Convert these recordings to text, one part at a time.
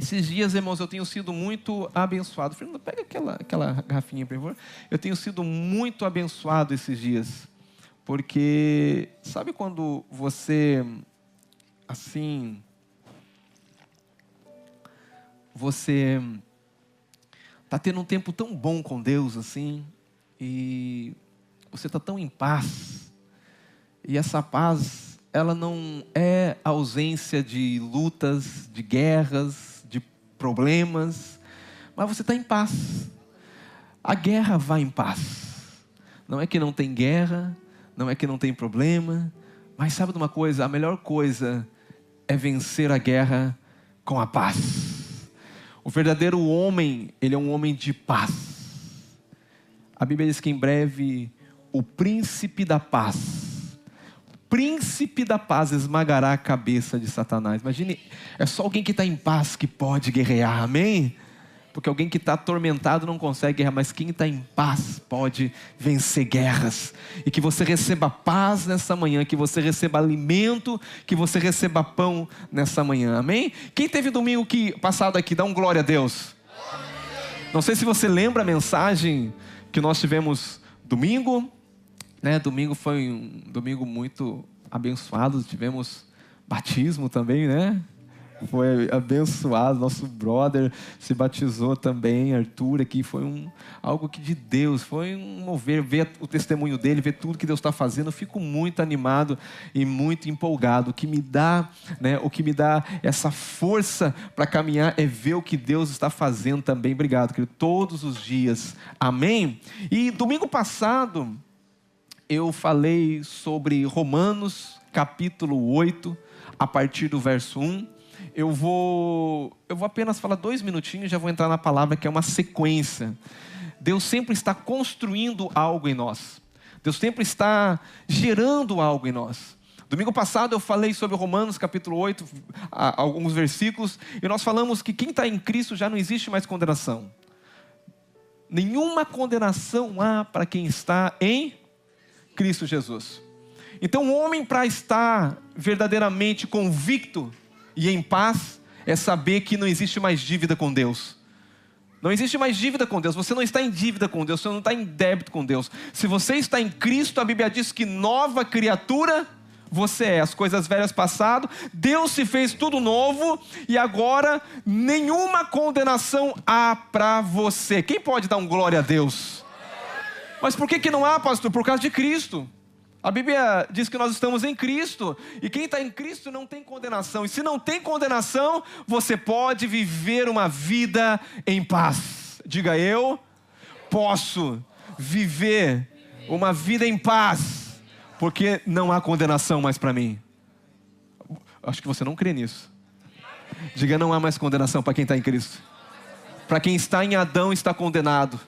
Esses dias, irmãos, eu tenho sido muito abençoado. Fernando, pega aquela garrafinha, por favor. Eu tenho sido muito abençoado esses dias. Porque, sabe quando você, assim, você está tendo um tempo tão bom com Deus, assim, e você está tão em paz. E essa paz, ela não é ausência de lutas, de guerras, de problemas, mas você está em paz. A guerra vai em paz. Não é que não tem guerra, não é que não tem problema, mas sabe de uma coisa? A melhor coisa é vencer a guerra com a paz. O verdadeiro homem, ele é um homem de paz. A Bíblia diz que em breve o príncipe da paz esmagará a cabeça de Satanás. Imagine, é só alguém que está em paz que pode guerrear, amém? Porque alguém que está atormentado não consegue guerrear, mas quem está em paz pode vencer guerras. E que você receba paz nessa manhã, que você receba alimento, que você receba pão nessa manhã, amém? Quem teve domingo passado aqui, dá um glória a Deus. Não sei se você lembra a mensagem que nós tivemos domingo, né? Domingo foi um domingo muito abençoado, tivemos batismo também, né? Foi abençoado, nosso brother se batizou também, Arthur aqui, foi algo que de Deus, foi um mover, ver o testemunho dele, ver tudo que Deus está fazendo. Eu fico muito animado e muito empolgado. O que me dá essa força para caminhar é ver o que Deus está fazendo também. Obrigado, querido, todos os dias, amém? E domingo passado eu falei sobre Romanos capítulo 8, a partir do verso 1. Eu vou apenas falar 2 minutinhos e já vou entrar na palavra, que é uma sequência. Deus sempre está construindo algo em nós. Deus sempre está gerando algo em nós. Domingo passado eu falei sobre Romanos capítulo 8, alguns versículos, e nós falamos que quem está em Cristo já não existe mais condenação. Nenhuma condenação há para quem está em Cristo Jesus. Então o homem, para estar verdadeiramente convicto e em paz, é saber que não existe mais dívida com Deus. Não existe mais dívida com Deus. Você não está em dívida com Deus, você não está em débito com Deus. Se você está em Cristo, a Bíblia diz que nova criatura você é. As coisas velhas passaram, Deus se fez tudo novo, e agora nenhuma condenação há para você. Quem pode dar um glória a Deus? Mas por que não há, pastor? Por causa de Cristo. A Bíblia diz que nós estamos em Cristo, e quem está em Cristo não tem condenação. E se não tem condenação, você pode viver uma vida em paz. Diga: eu posso viver uma vida em paz, porque não há condenação mais para mim. Acho que você não crê nisso. Diga: não há mais condenação para quem está em Cristo. Para quem está em Adão está condenado.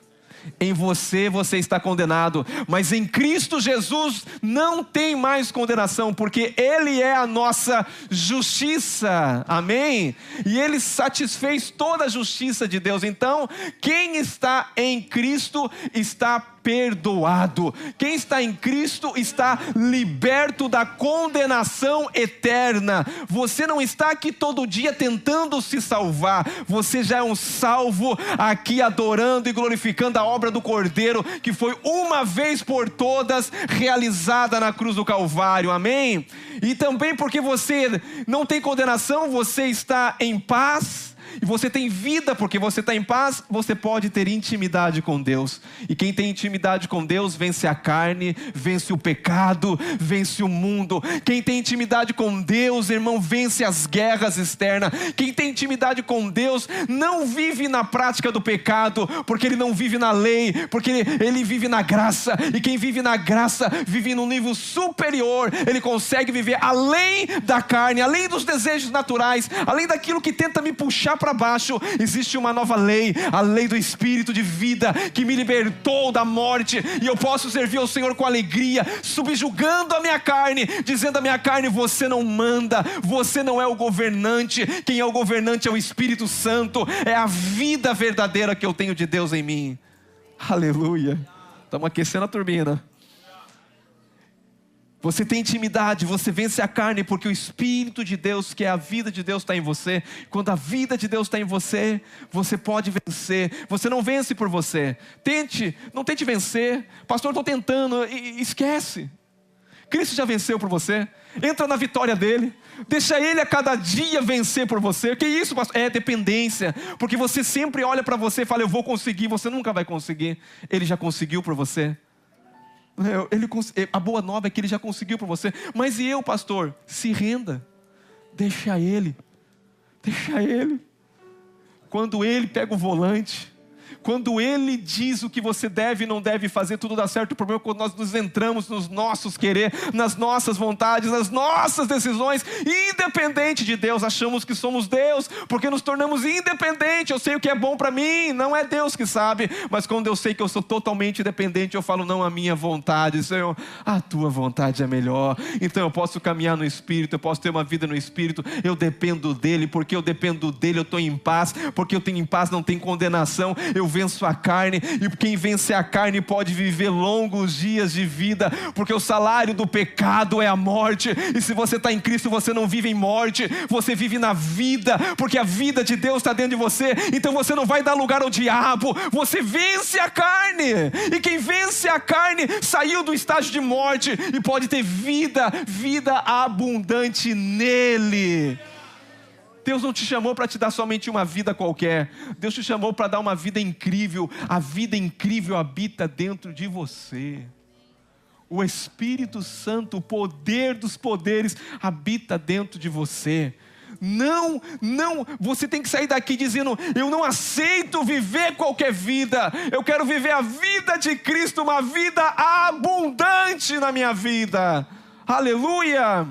Em você está condenado, mas em Cristo Jesus não tem mais condenação, porque Ele é a nossa justiça, amém? E Ele satisfez toda a justiça de Deus. Então, quem está em Cristo está perdoado. Quem está em Cristo está liberto da condenação eterna. Você não está aqui todo dia tentando se salvar. Você já é um salvo aqui, adorando e glorificando a obra do Cordeiro, que foi uma vez por todas realizada na cruz do Calvário, amém? E também porque você não tem condenação, você está em paz. E você tem vida, porque você está em paz, você pode ter intimidade com Deus. E quem tem intimidade com Deus vence a carne, vence o pecado, vence o mundo. Quem tem intimidade com Deus, irmão, vence as guerras externas. Quem tem intimidade com Deus não vive na prática do pecado, porque ele não vive na lei, porque ele vive na graça. E quem vive na graça vive num nível superior. Ele consegue viver além da carne, além dos desejos naturais, além daquilo que tenta me puxar para baixo. Existe uma nova lei, a lei do Espírito de vida, que me libertou da morte, e eu posso servir ao Senhor com alegria, subjugando a minha carne, dizendo à minha carne: você não manda, você não é o governante. Quem é o governante é o Espírito Santo, é a vida verdadeira que eu tenho de Deus em mim. Aleluia. Estamos aquecendo a turbina. Você tem intimidade, você vence a carne, porque o Espírito de Deus, que é a vida de Deus, está em você. Quando a vida de Deus está em você, você pode vencer. Você não vence por você. Não tente vencer. Pastor, estou tentando. Esquece. Cristo já venceu por você. Entra na vitória dele. Deixa ele a cada dia vencer por você. O que é isso, pastor? É dependência. Porque você sempre olha para você e fala, eu vou conseguir. Você nunca vai conseguir. Ele já conseguiu por você. A boa nova é que ele já conseguiu por você. Mas e eu, pastor? Se renda. Deixa ele. Deixa ele. Quando ele pega o volante, quando ele diz o que você deve e não deve fazer, tudo dá certo. O problema é quando nós nos entramos nos nossos querer, nas nossas vontades, nas nossas decisões, independente de Deus. Achamos que somos Deus, porque nos tornamos independentes. Eu sei o que é bom para mim, não é Deus que sabe. Mas quando eu sei que eu sou totalmente dependente, eu falo, não a minha vontade, Senhor, a tua vontade é melhor. Então eu posso caminhar no Espírito, eu posso ter uma vida no Espírito. Eu dependo dele, porque eu dependo dele, eu estou em paz. Porque eu tenho em paz, não tem condenação. Eu venço a carne, e quem vence a carne pode viver longos dias de vida, porque o salário do pecado é a morte. E se você está em Cristo, você não vive em morte, você vive na vida, porque a vida de Deus está dentro de você. Então você não vai dar lugar ao diabo, você vence a carne. E quem vence a carne saiu do estágio de morte e pode ter vida abundante nele. Deus não te chamou para te dar somente uma vida qualquer. Deus te chamou para dar uma vida incrível. A vida incrível habita dentro de você. O Espírito Santo, o poder dos poderes, habita dentro de você. Não, você tem que sair daqui dizendo, eu não aceito viver qualquer vida. Eu quero viver a vida de Cristo, uma vida abundante na minha vida. Aleluia!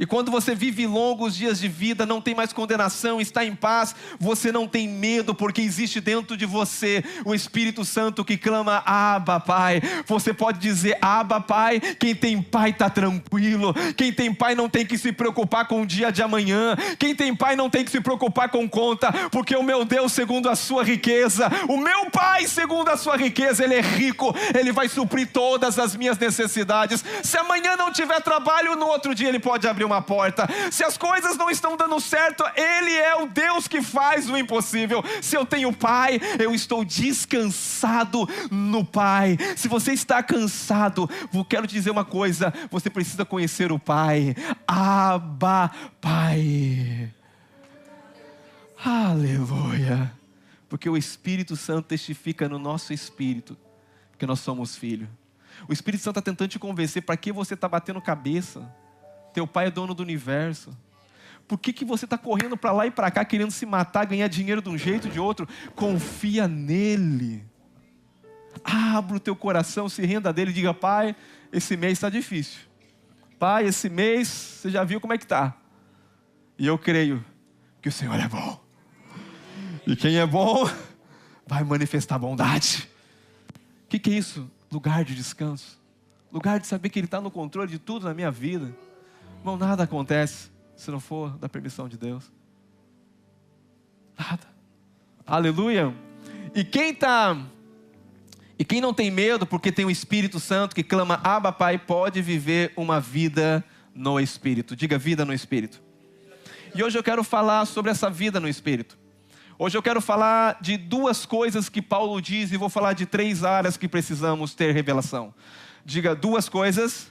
E quando você vive longos dias de vida, não tem mais condenação, está em paz, você não tem medo, porque existe dentro de você o Espírito Santo que clama, Abba, Pai. Você pode dizer, Abba, Pai. Quem tem pai está tranquilo. Quem tem pai não tem que se preocupar com o dia de amanhã. Quem tem pai não tem que se preocupar com conta, porque o meu Deus, segundo a sua riqueza, o meu Pai, segundo a sua riqueza, Ele é rico, Ele vai suprir todas as minhas necessidades. Se amanhã não tiver trabalho, no outro dia Ele pode abrir uma porta. Se as coisas não estão dando certo, Ele é o Deus que faz o impossível. Se eu tenho Pai, eu estou descansado no Pai. Se você está cansado, eu quero te dizer uma coisa, você precisa conhecer o Pai. Abba, Pai. Aleluia. Porque o Espírito Santo testifica no nosso espírito que nós somos filhos. O Espírito Santo está tentando te convencer. Para que você está batendo cabeça? Teu pai é dono do universo. Por que você está correndo para lá e para cá, querendo se matar, ganhar dinheiro de um jeito ou de outro? Confia nele. Abra o teu coração, se renda dele e diga, Pai, esse mês está difícil. Pai, esse mês, você já viu como é que está. E eu creio que o Senhor é bom. E quem é bom, vai manifestar bondade. O que é isso? Lugar de descanso. Lugar de saber que Ele está no controle de tudo na minha vida. Irmão, nada acontece se não for da permissão de Deus. Nada. Aleluia. E quem não tem medo, porque tem o Espírito Santo que clama, Abba, Pai, pode viver uma vida no Espírito. Diga, vida no Espírito. E hoje eu quero falar sobre essa vida no Espírito. Hoje eu quero falar de duas coisas que Paulo diz, e vou falar de 3 áreas que precisamos ter revelação. Diga, 2 coisas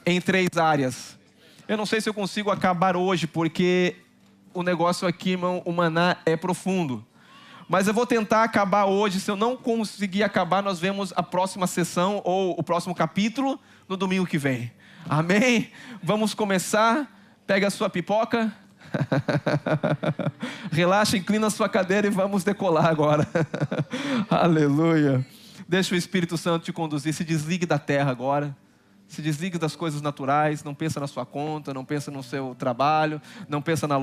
em 3 áreas. Eu não sei se eu consigo acabar hoje, porque o negócio aqui, irmão, o maná é profundo. Mas eu vou tentar acabar hoje. Se eu não conseguir acabar, nós vemos a próxima sessão, ou o próximo capítulo, no domingo que vem. Amém? Vamos começar. Pega a sua pipoca. Relaxa, inclina a sua cadeira e vamos decolar agora. Aleluia. Deixa o Espírito Santo te conduzir. Se desligue da terra agora. Se desligue das coisas naturais, não pensa na sua conta, não pensa no seu trabalho, não pensa na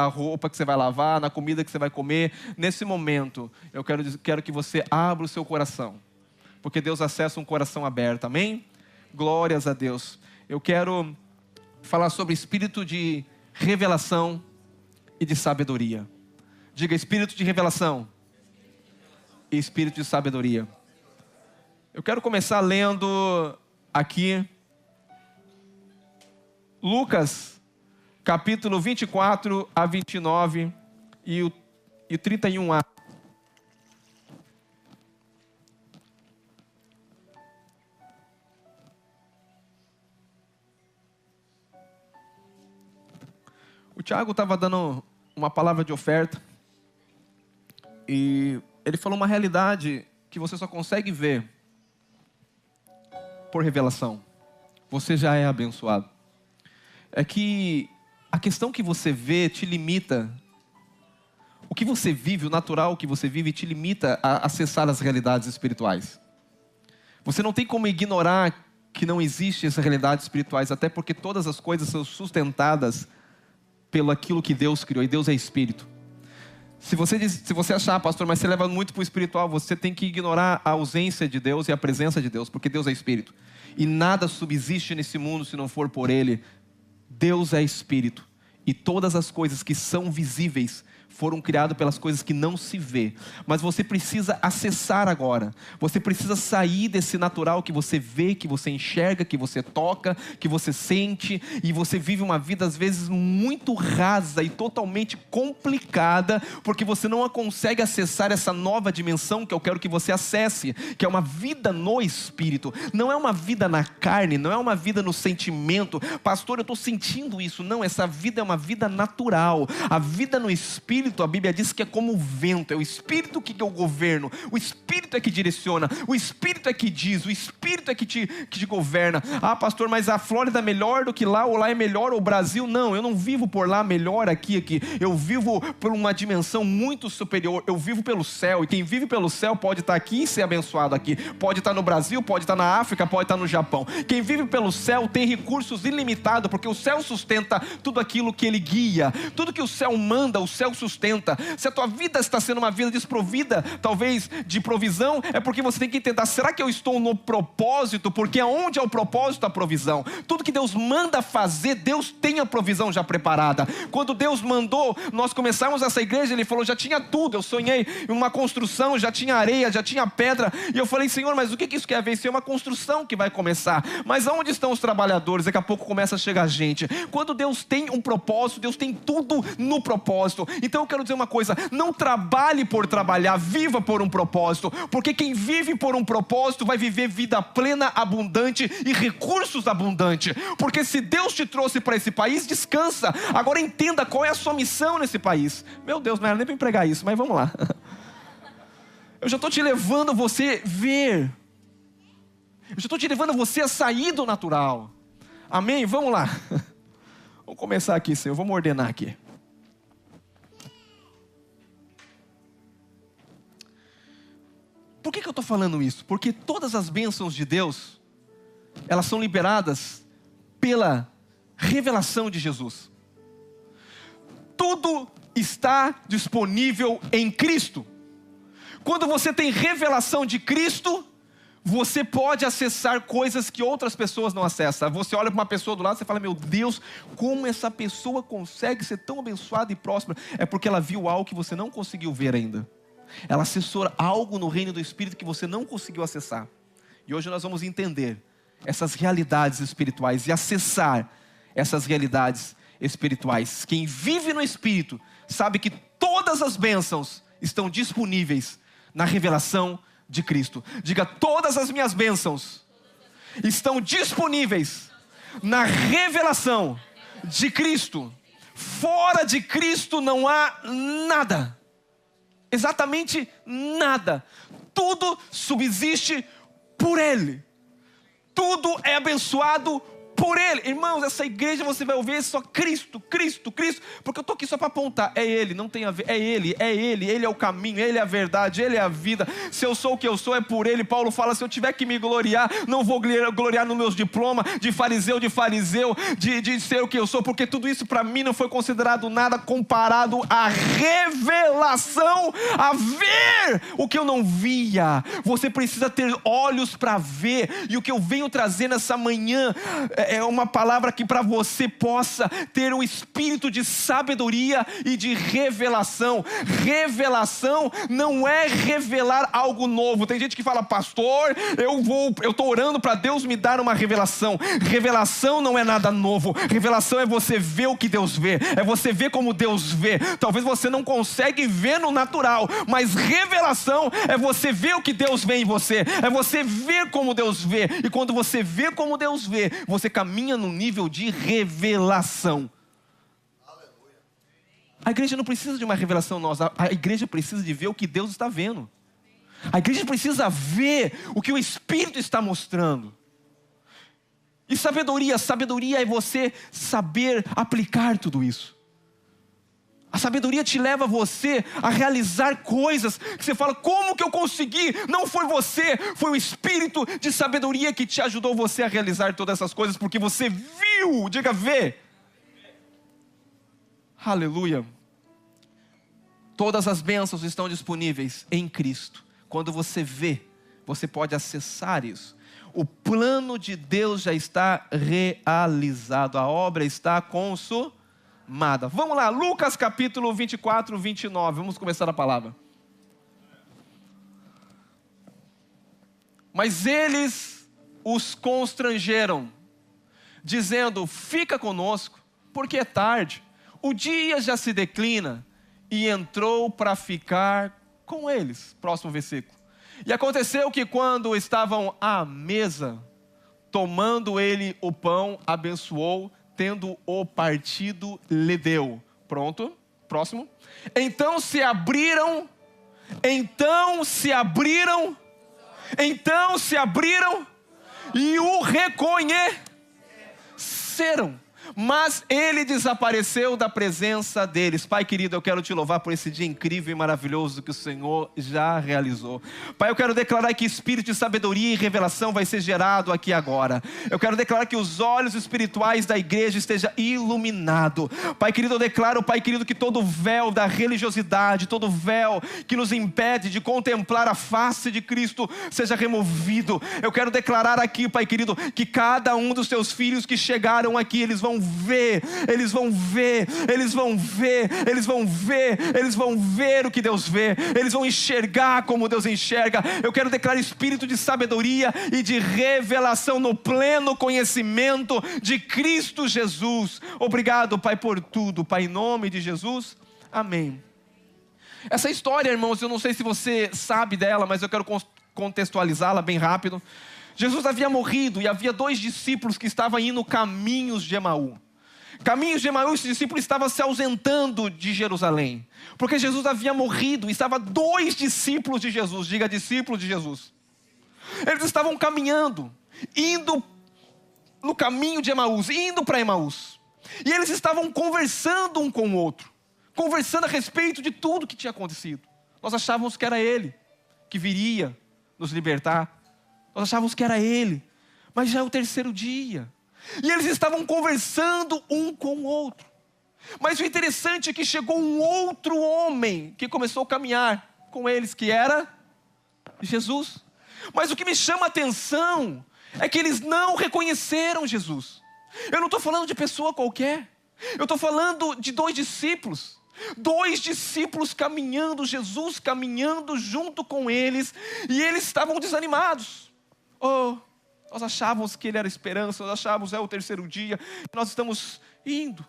roupa que você vai lavar, na comida que você vai comer. Nesse momento, eu quero que você abra o seu coração, porque Deus acessa um coração aberto, amém? Glórias a Deus. Eu quero falar sobre espírito de revelação e de sabedoria. Diga, espírito de revelação e espírito de sabedoria. Eu quero começar lendo aqui Lucas, capítulo 24 a 29 e o 31a. O Tiago estava dando uma palavra de oferta e ele falou uma realidade que você só consegue ver por revelação. Você já é abençoado. É que a questão que você vê te limita. O que você vive, o natural que você vive, te limita a acessar as realidades espirituais. Você não tem como ignorar que não existem essas realidades espirituais, até porque todas as coisas são sustentadas pelo aquilo que Deus criou, e Deus é Espírito. Se você achar, pastor, mas você leva muito para o espiritual, você tem que ignorar a ausência de Deus e a presença de Deus, porque Deus é Espírito. E nada subsiste nesse mundo se não for por Ele. Deus é Espírito. E todas as coisas que são visíveis foram criadas pelas coisas que não se vê. Mas você precisa acessar agora. Você precisa sair desse natural que você vê, que você enxerga, que você toca, que você sente. E você vive uma vida às vezes muito rasa e totalmente complicada, porque você não consegue acessar essa nova dimensão que eu quero que você acesse, que é uma vida no Espírito. Não é uma vida na carne, não é uma vida no sentimento. Pastor, eu estou sentindo isso. Não, essa vida é uma vida natural. A vida no Espírito, a Bíblia diz que é como o vento, é o Espírito que é o governo, o Espírito é que direciona, o Espírito é que diz, o Espírito é que te governa. Ah, pastor, mas a Flórida é melhor do que lá, ou lá é melhor, ou o Brasil? Não, eu não vivo por lá melhor aqui. Eu vivo por uma dimensão muito superior, eu vivo pelo céu, e quem vive pelo céu pode estar aqui e ser abençoado aqui, pode estar no Brasil, pode estar na África, pode estar no Japão. Quem vive pelo céu tem recursos ilimitados, porque o céu sustenta tudo aquilo que ele guia, tudo que o céu manda, o céu sustenta. Se a tua vida está sendo uma vida desprovida, talvez de provisão, é porque você tem que entender, será que eu estou no propósito? Porque aonde é o propósito, a provisão. Tudo que Deus manda fazer, Deus tem a provisão já preparada. Quando Deus mandou nós começarmos essa igreja, Ele falou, já tinha tudo. Eu sonhei em uma construção, já tinha areia, já tinha pedra, e eu falei, Senhor, mas o que isso quer ver? Isso é uma construção que vai começar, mas aonde estão os trabalhadores? Daqui a pouco começa a chegar gente. Quando Deus tem um propósito, Deus tem tudo no propósito. Então eu quero dizer uma coisa, não trabalhe por trabalhar, viva por um propósito, porque quem vive por um propósito vai viver vida plena, abundante e recursos abundantes, porque se Deus te trouxe para esse país, descansa. Agora entenda qual é a sua missão nesse país. Meu Deus, não era nem para pregar isso, mas vamos lá. Eu já estou te levando a você ver, eu já estou te levando a você a sair do natural. Amém? Vamos lá. Vamos começar aqui, Senhor, vamos ordenar aqui. Por que eu estou falando isso? Porque todas as bênçãos de Deus, elas são liberadas pela revelação de Jesus. Tudo está disponível em Cristo. Quando você tem revelação de Cristo, você pode acessar coisas que outras pessoas não acessam. Você olha para uma pessoa do lado e fala, meu Deus, como essa pessoa consegue ser tão abençoada e próspera? É porque ela viu algo que você não conseguiu ver ainda. Ela acessou algo no reino do Espírito que você não conseguiu acessar. E hoje nós vamos entender essas realidades espirituais e acessar essas realidades espirituais. Quem vive no Espírito sabe que todas as bênçãos estão disponíveis na revelação de Cristo. Diga, todas as minhas bênçãos estão disponíveis na revelação de Cristo. Fora de Cristo não há nada. Exatamente nada. Tudo subsiste por Ele. Tudo é abençoado por Ele. Irmãos, essa igreja você vai ouvir só Cristo, Cristo, Cristo. Porque eu estou aqui só para apontar. É Ele, não tem a ver. É Ele. Ele é o caminho, Ele é a verdade, Ele é a vida. Se eu sou o que eu sou, é por Ele. Paulo fala, se eu tiver que me gloriar, não vou gloriar nos meus diplomas de fariseu, de ser o que eu sou. Porque tudo isso para mim não foi considerado nada comparado à revelação, a ver o que eu não via. Você precisa ter olhos para ver. E o que eu venho trazer nessa manhã é uma palavra que para você possa ter um espírito de sabedoria e de revelação. Revelação não é revelar algo novo. Tem gente que fala, pastor, eu estou orando para Deus me dar uma revelação. Revelação não é nada novo. Revelação é você ver o que Deus vê. É você ver como Deus vê. Talvez você não consegue ver no natural, mas revelação é você ver o que Deus vê em você. É você ver como Deus vê. E quando você vê como Deus vê, você caminha no nível de revelação. A igreja não precisa de uma revelação nossa. A igreja precisa de ver o que Deus está vendo. A igreja precisa ver o que o Espírito está mostrando. E sabedoria é você saber aplicar tudo isso. A sabedoria te leva a você a realizar coisas que você fala, como que eu consegui? Não foi você, foi o Espírito de sabedoria que te ajudou você a realizar todas essas coisas, porque você viu, diga ver. Aleluia. Todas as bênçãos estão disponíveis em Cristo. Quando você vê, você pode acessar isso. O plano de Deus já está realizado, a obra está consumada. Vamos lá, Lucas capítulo 24, 29. Vamos começar a palavra. Mas eles os constrangeram, dizendo, fica conosco, porque é tarde. O dia já se declina. E entrou para ficar com eles. Próximo versículo. E aconteceu que quando estavam à mesa, tomando ele o pão, abençoou, tendo o partido, lhe deu. Pronto, próximo. Então se abriram e o reconheceram. Mas ele desapareceu da presença deles. Pai querido, eu quero te louvar por esse dia incrível e maravilhoso que o Senhor já realizou. Pai, eu quero declarar que espírito de sabedoria e revelação vai ser gerado aqui agora. Eu quero declarar que os olhos espirituais da igreja estejam iluminados. Pai querido, eu declaro, Pai querido, que todo véu da religiosidade, todo véu que nos impede de contemplar a face de Cristo seja removido. Eu quero declarar aqui, Pai querido, que cada um dos teus filhos que chegaram aqui, eles vão ver o que Deus vê, eles vão enxergar como Deus enxerga. Eu quero declarar espírito de sabedoria e de revelação no pleno conhecimento de Cristo Jesus. Obrigado, Pai, por tudo, Pai, em nome de Jesus, amém. Essa história, irmãos, eu não sei se você sabe dela, mas eu quero contextualizá-la bem rápido. Jesus havia morrido e havia 2 discípulos que estavam indo caminhos de Emaú. Caminhos de Emaú, esses discípulos estavam se ausentando de Jerusalém. Porque Jesus havia morrido e estavam 2 discípulos de Jesus. Diga, discípulos de Jesus. Eles estavam caminhando, indo no caminho de Emaús, indo para Emaús. E eles estavam conversando um com o outro. Conversando a respeito de tudo que tinha acontecido. Nós achávamos que era Ele que viria nos libertar. Nós achávamos que era Ele, mas já é o 3º dia. E eles estavam conversando um com o outro. Mas o interessante é que chegou um outro homem que começou a caminhar com eles, que era Jesus. Mas o que me chama a atenção é que eles não reconheceram Jesus. Eu não estou falando de pessoa qualquer. Eu estou falando de 2 discípulos. 2 discípulos caminhando, Jesus caminhando junto com eles. E eles estavam desanimados. Nós achávamos que Ele era esperança, nós achávamos é o 3º dia, nós estamos indo.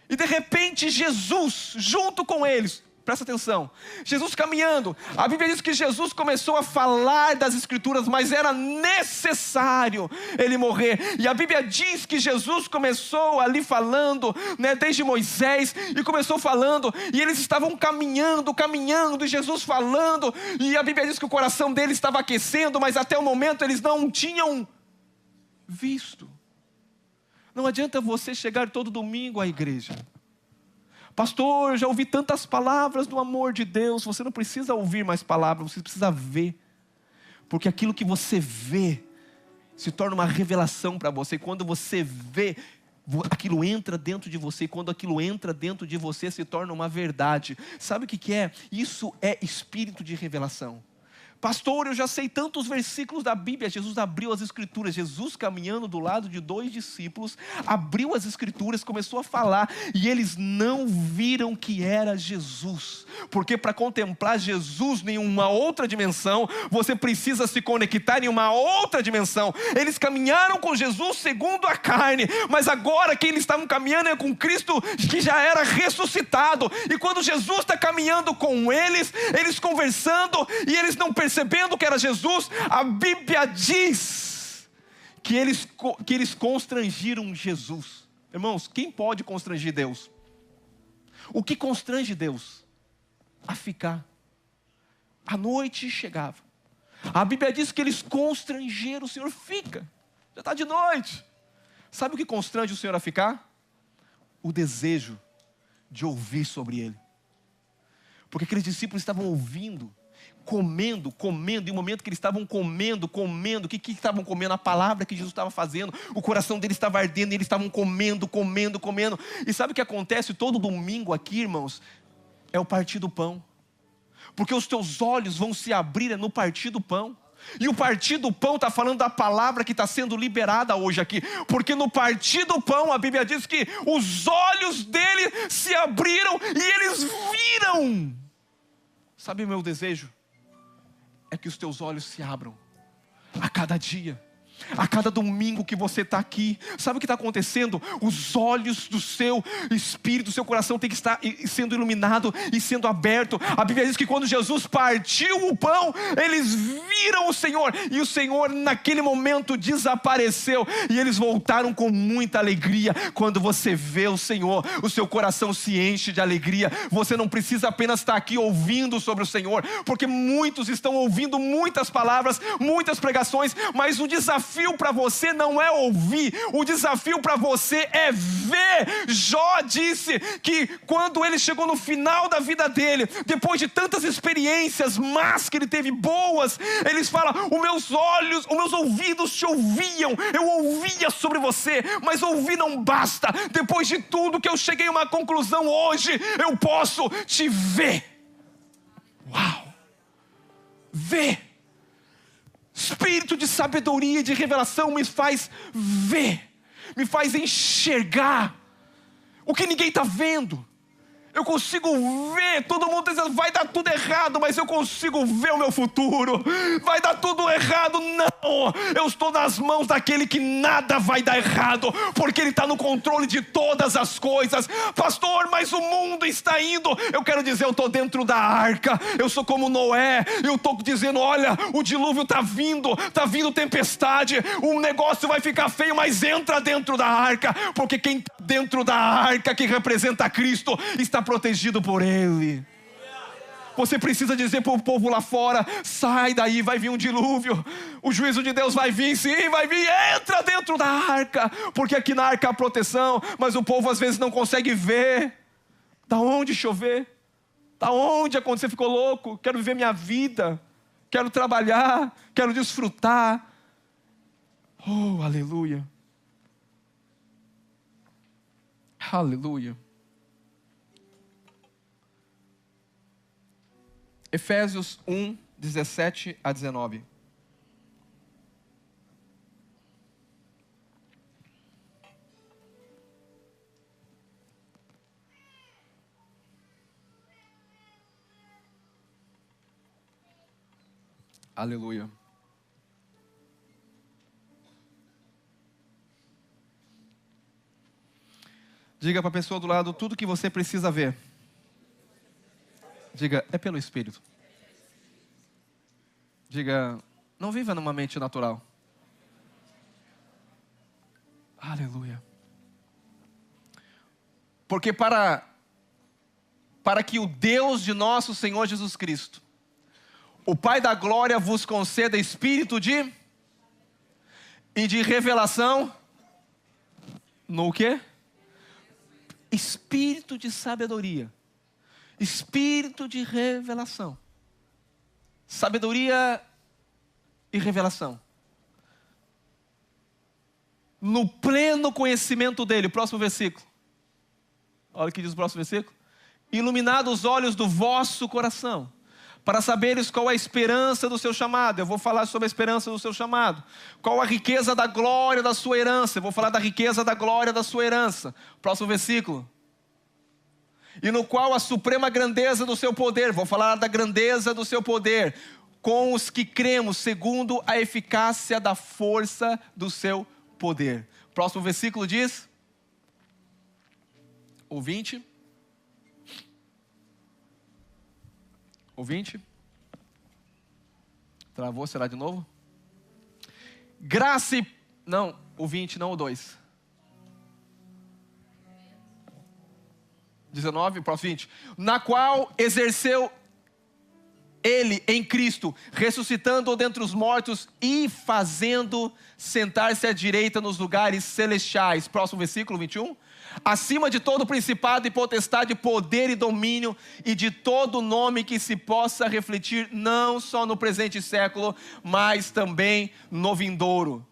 E de repente Jesus, junto com eles, presta atenção, Jesus caminhando, a Bíblia diz que Jesus começou a falar das Escrituras, mas era necessário Ele morrer. E a Bíblia diz que Jesus começou ali falando, desde Moisés, e começou falando, e eles estavam caminhando, e Jesus falando, e a Bíblia diz que o coração deles estava aquecendo, mas até o momento eles não tinham visto. Não adianta você chegar todo domingo à igreja. Pastor, já ouvi tantas palavras do amor de Deus. Você não precisa ouvir mais palavras, você precisa ver. Porque aquilo que você vê se torna uma revelação para você. E quando você vê, aquilo entra dentro de você. E quando aquilo entra dentro de você, se torna uma verdade. Sabe o que é? Isso é espírito de revelação. Pastor, eu já sei tantos versículos da Bíblia. Jesus abriu as Escrituras. Jesus, caminhando do lado de 2 discípulos, abriu as Escrituras, começou a falar, e eles não viram que era Jesus. Porque para contemplar Jesus em uma outra dimensão, você precisa se conectar em uma outra dimensão. Eles caminharam com Jesus segundo a carne, mas agora quem eles estavam caminhando é com Cristo, que já era ressuscitado. E quando Jesus está caminhando com eles conversando, e eles não percebendo que era Jesus, a Bíblia diz que eles constrangiram Jesus. Irmãos, quem pode constranger Deus? O que constrange Deus? A ficar. A noite chegava. A Bíblia diz que eles constrangeram o Senhor. Fica, já está de noite. Sabe o que constrange o Senhor a ficar? O desejo de ouvir sobre Ele. Porque aqueles discípulos estavam ouvindo, comendo, e no momento que eles estavam comendo, o que estavam comendo? A palavra que Jesus estava fazendo. O coração deles estava ardendo, e eles estavam comendo. E sabe o que acontece todo domingo aqui, irmãos? É o partir do pão. Porque os teus olhos vão se abrir no partir do pão. E o partir do pão está falando da palavra que está sendo liberada hoje aqui. Porque no partir do pão, a Bíblia diz que os olhos dele se abriram e eles viram. Sabe o meu desejo? É que os teus olhos se abram a cada dia. A cada domingo que você está aqui. Sabe o que está acontecendo? Os olhos do seu espírito, do seu coração tem que estar sendo iluminado e sendo aberto. A Bíblia diz que quando Jesus partiu o pão, eles viram o Senhor, e o Senhor naquele momento desapareceu, e eles voltaram com muita alegria. Quando você vê o Senhor, o seu coração se enche de alegria. Você não precisa apenas estar aqui ouvindo sobre o Senhor, porque muitos estão ouvindo muitas palavras, muitas pregações, mas o desafio para você não é ouvir, o desafio para você é ver. Jó disse que quando ele chegou no final da vida dele, depois de tantas experiências más que ele teve, boas, eles falam: os meus olhos, os meus ouvidos te ouviam, eu ouvia sobre você, mas ouvir não basta. Depois de tudo que eu cheguei a uma conclusão hoje, eu posso te ver. Uau! Ver. Espírito de sabedoria e de revelação me faz ver, me faz enxergar o que ninguém está vendo. Eu consigo ver, todo mundo está dizendo vai dar tudo errado, mas eu consigo ver o meu futuro. Vai dar tudo errado, não. Eu estou nas mãos daquele que nada vai dar errado, porque Ele está no controle de todas as coisas. Pastor, mas o mundo está indo. Eu quero dizer, eu estou dentro da arca. Eu sou como Noé. Eu estou dizendo, olha, o dilúvio está vindo tempestade. O negócio vai ficar feio, mas entra dentro da arca, porque quem está dentro da arca, que representa Cristo, está protegido por Ele. Você precisa dizer para o povo lá fora: sai daí, vai vir um dilúvio, o juízo de Deus vai vir, sim, vai vir, entra dentro da arca, porque aqui na arca há proteção. Mas o povo às vezes não consegue ver. Da onde chover? Da onde acontecer? Ficou louco? Quero viver minha vida, quero trabalhar, quero desfrutar. Oh, aleluia, aleluia. Efésios 1, 17 a 19. Aleluia. Diga para a pessoa do lado tudo que você precisa ver. Diga, é pelo Espírito. Diga, não viva numa mente natural. Aleluia. Porque para que o Deus de nosso Senhor Jesus Cristo, o Pai da glória, vos conceda espírito de revelação. No quê? Espírito de sabedoria. Espírito de revelação. Sabedoria e revelação. No pleno conhecimento dele. Próximo versículo. Olha o que diz o próximo versículo. Iluminado os olhos do vosso coração, para saberes qual a esperança do seu chamado. Eu vou falar sobre a esperança do seu chamado. Qual a riqueza da glória da sua herança. Eu vou falar da riqueza da glória da sua herança. Próximo versículo. E no qual a suprema grandeza do seu poder. Vou falar da grandeza do seu poder. Com os que cremos, segundo a eficácia da força do seu poder. Próximo versículo diz. O 20. O 20. Travou, será de novo? Graça e... Não, o 20, não o 2. 19, próximo 20. Na qual exerceu ele em Cristo, ressuscitando-o dentre os mortos e fazendo sentar-se à direita nos lugares celestiais. Próximo versículo 21. Acima de todo principado e potestade, poder e domínio, e de todo nome que se possa refletir, não só no presente século, mas também no vindouro.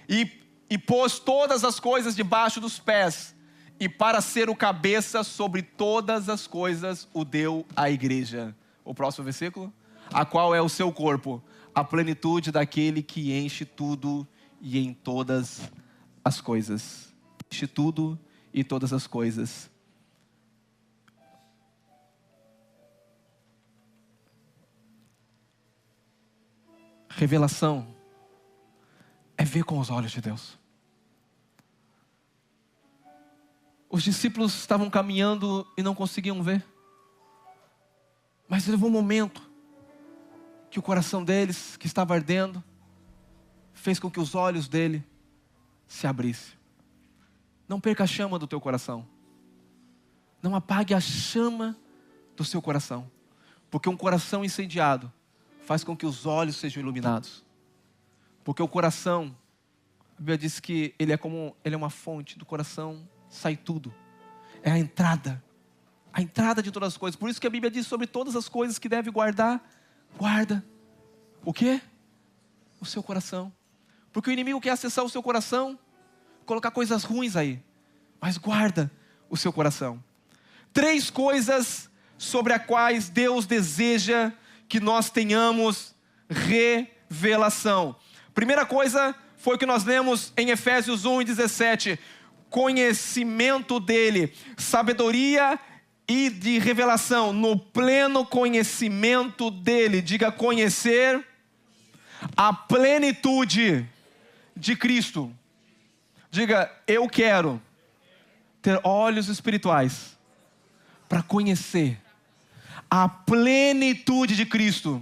E pôs todas as coisas debaixo dos pés, e para ser o cabeça sobre todas as coisas, o deu à igreja. O próximo versículo. A qual é o seu corpo, a plenitude daquele que enche tudo e em todas as coisas. Enche tudo e todas as coisas. Revelação é ver com os olhos de Deus. Os discípulos estavam caminhando e não conseguiam ver. Mas levou um momento que o coração deles, que estava ardendo, fez com que os olhos dele se abrissem. Não perca a chama do teu coração. Não apague a chama do seu coração. Porque um coração incendiado faz com que os olhos sejam iluminados. Porque o coração, a Bíblia diz que ele é uma fonte, do coração sai tudo. É a entrada de todas as coisas. Por isso que a Bíblia diz sobre todas as coisas que deve guardar, guarda. O quê? O seu coração. Porque o inimigo quer acessar o seu coração, colocar coisas ruins aí. Mas guarda o seu coração. 3 coisas sobre as quais Deus deseja que nós tenhamos revelação. Primeira coisa foi o que nós lemos em Efésios 1:17. Conhecimento dele, sabedoria e de revelação, no pleno conhecimento dele. Diga, conhecer a plenitude de Cristo. Diga, eu quero ter olhos espirituais para conhecer a plenitude de Cristo.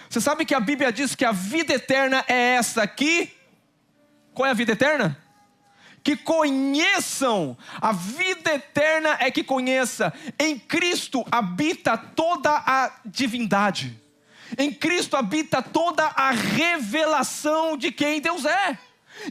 Você sabe que a Bíblia diz que a vida eterna é essa aqui? Qual é a vida eterna? Que conheçam. A vida eterna é que conheça. Em Cristo habita toda a divindade. Em Cristo habita toda a revelação de quem Deus é.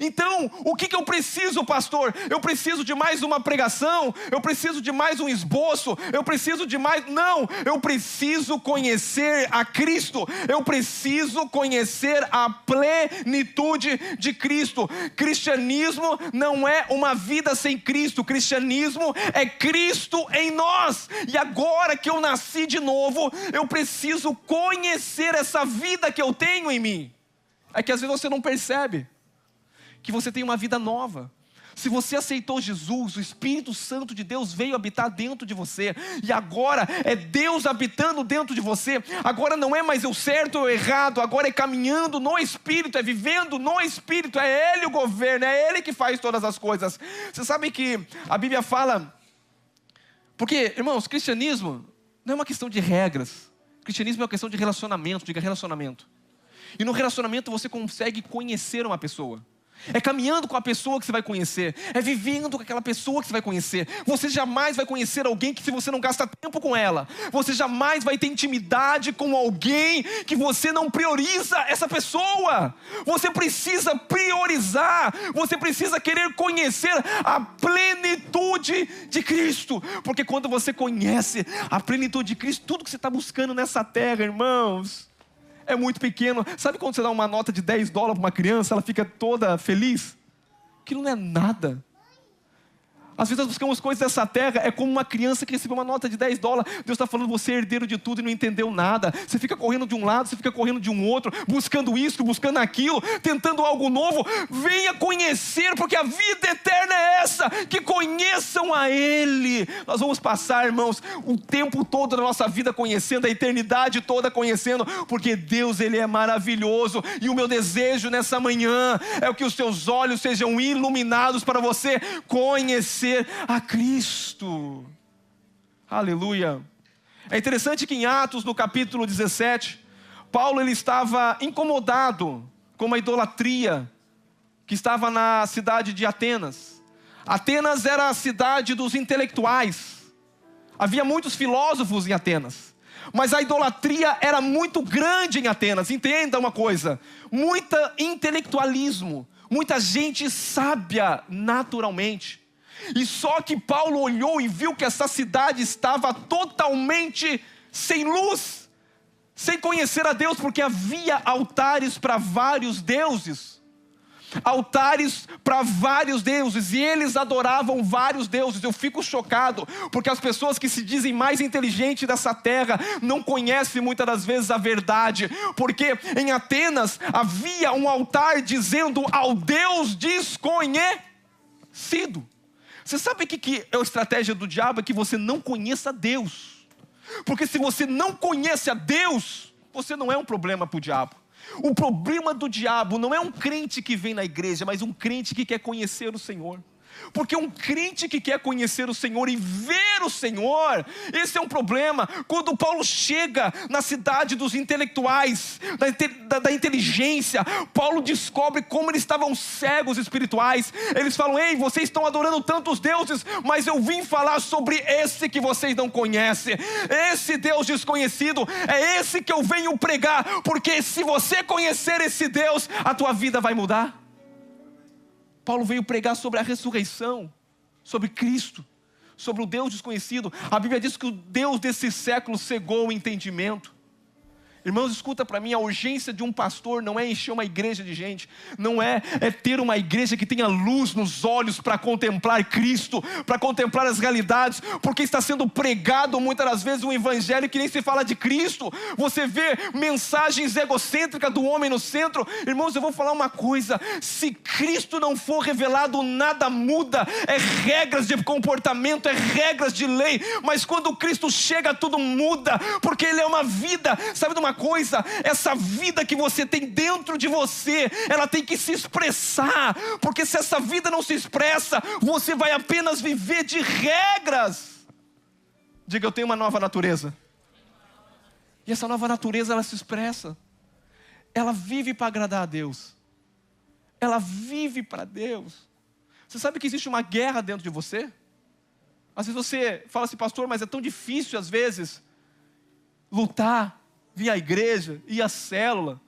Então, o que eu preciso, pastor? Eu preciso de mais uma pregação? Eu preciso de mais um esboço? Eu preciso de mais... Não, eu preciso conhecer a Cristo. Eu preciso conhecer a plenitude de Cristo. Cristianismo não é uma vida sem Cristo. Cristianismo é Cristo em nós. E agora que eu nasci de novo, eu preciso conhecer essa vida que eu tenho em mim. É que às vezes você não percebe que você tem uma vida nova. Se você aceitou Jesus, o Espírito Santo de Deus veio habitar dentro de você. E agora é Deus habitando dentro de você. Agora não é mais eu certo ou errado. Agora é caminhando no Espírito, é vivendo no Espírito. É Ele o governo, é Ele que faz todas as coisas. Você sabe que a Bíblia fala... Porque, irmãos, cristianismo não é uma questão de regras. Cristianismo é uma questão de relacionamento. Diga relacionamento. E no relacionamento você consegue conhecer uma pessoa. É caminhando com a pessoa que você vai conhecer. É vivendo com aquela pessoa que você vai conhecer. Você jamais vai conhecer alguém que se você não gasta tempo com ela. Você jamais vai ter intimidade com alguém que você não prioriza essa pessoa. Você precisa priorizar. Você precisa querer conhecer a plenitude de Cristo. Porque quando você conhece a plenitude de Cristo, tudo que você está buscando nessa terra, irmãos, é muito pequeno. Sabe quando você dá uma nota de $10 para uma criança, ela fica toda feliz? Aquilo não é nada. Às vezes nós buscamos coisas dessa terra, é como uma criança que recebeu uma nota de $10. Deus está falando, você é herdeiro de tudo e não entendeu nada. Você fica correndo de um lado, você fica correndo de um outro, buscando isso, buscando aquilo, tentando algo novo. Venha conhecer, porque a vida eterna é essa, que conheçam a Ele. Nós vamos passar, irmãos, o tempo todo da nossa vida conhecendo, a eternidade toda conhecendo, porque Deus, Ele é maravilhoso. E o meu desejo nessa manhã é que os seus olhos sejam iluminados para você conhecer a Cristo. Aleluia. É interessante que em Atos, no capítulo 17, Paulo ele estava incomodado com uma idolatria que estava na cidade de Atenas. Atenas era a cidade dos intelectuais. Havia muitos filósofos em Atenas, mas a idolatria era muito grande em Atenas. Entenda uma coisa, muito intelectualismo, muita gente sábia naturalmente. E só que Paulo olhou e viu que essa cidade estava totalmente sem luz, sem conhecer a Deus, porque havia altares para vários deuses. Altares para vários deuses, e eles adoravam vários deuses. Eu fico chocado, porque as pessoas que se dizem mais inteligentes dessa terra não conhecem muitas das vezes a verdade, porque em Atenas havia um altar dizendo ao Deus desconhecido. Você sabe o que é a estratégia do diabo? É que você não conheça Deus, porque se você não conhece a Deus, você não é um problema para o diabo. O problema do diabo não é um crente que vem na igreja, mas um crente que quer conhecer o Senhor. Porque um crente que quer conhecer o Senhor e ver o Senhor, esse é um problema. Quando Paulo chega na cidade dos intelectuais, da inteligência, Paulo descobre como eles estavam cegos espirituais. Eles falam, ei, vocês estão adorando tantos deuses, mas eu vim falar sobre esse que vocês não conhecem. Esse Deus desconhecido, é esse que eu venho pregar. Porque se você conhecer esse Deus, a tua vida vai mudar. Paulo veio pregar sobre a ressurreição, sobre Cristo, sobre o Deus desconhecido. A Bíblia diz que o Deus desse século cegou o entendimento. Irmãos, escuta para mim, a urgência de um pastor não é encher uma igreja de gente, não é ter uma igreja que tenha luz nos olhos para contemplar Cristo, para contemplar as realidades, porque está sendo pregado muitas das vezes um evangelho que nem se fala de Cristo. Você vê mensagens egocêntricas do homem no centro. Irmãos, eu vou falar uma coisa, se Cristo não for revelado, nada muda. É regras de comportamento, é regras de lei, mas quando Cristo chega, tudo muda, porque Ele é uma vida. Sabe de uma coisa, essa vida que você tem dentro de você, ela tem que se expressar, porque se essa vida não se expressa, você vai apenas viver de regras. Diga, eu tenho uma nova natureza, e essa nova natureza ela se expressa, ela vive para agradar a Deus, ela vive para Deus. Você sabe que existe uma guerra dentro de você? Às vezes você fala assim, pastor, mas é tão difícil às vezes lutar, vir à igreja, ir à célula,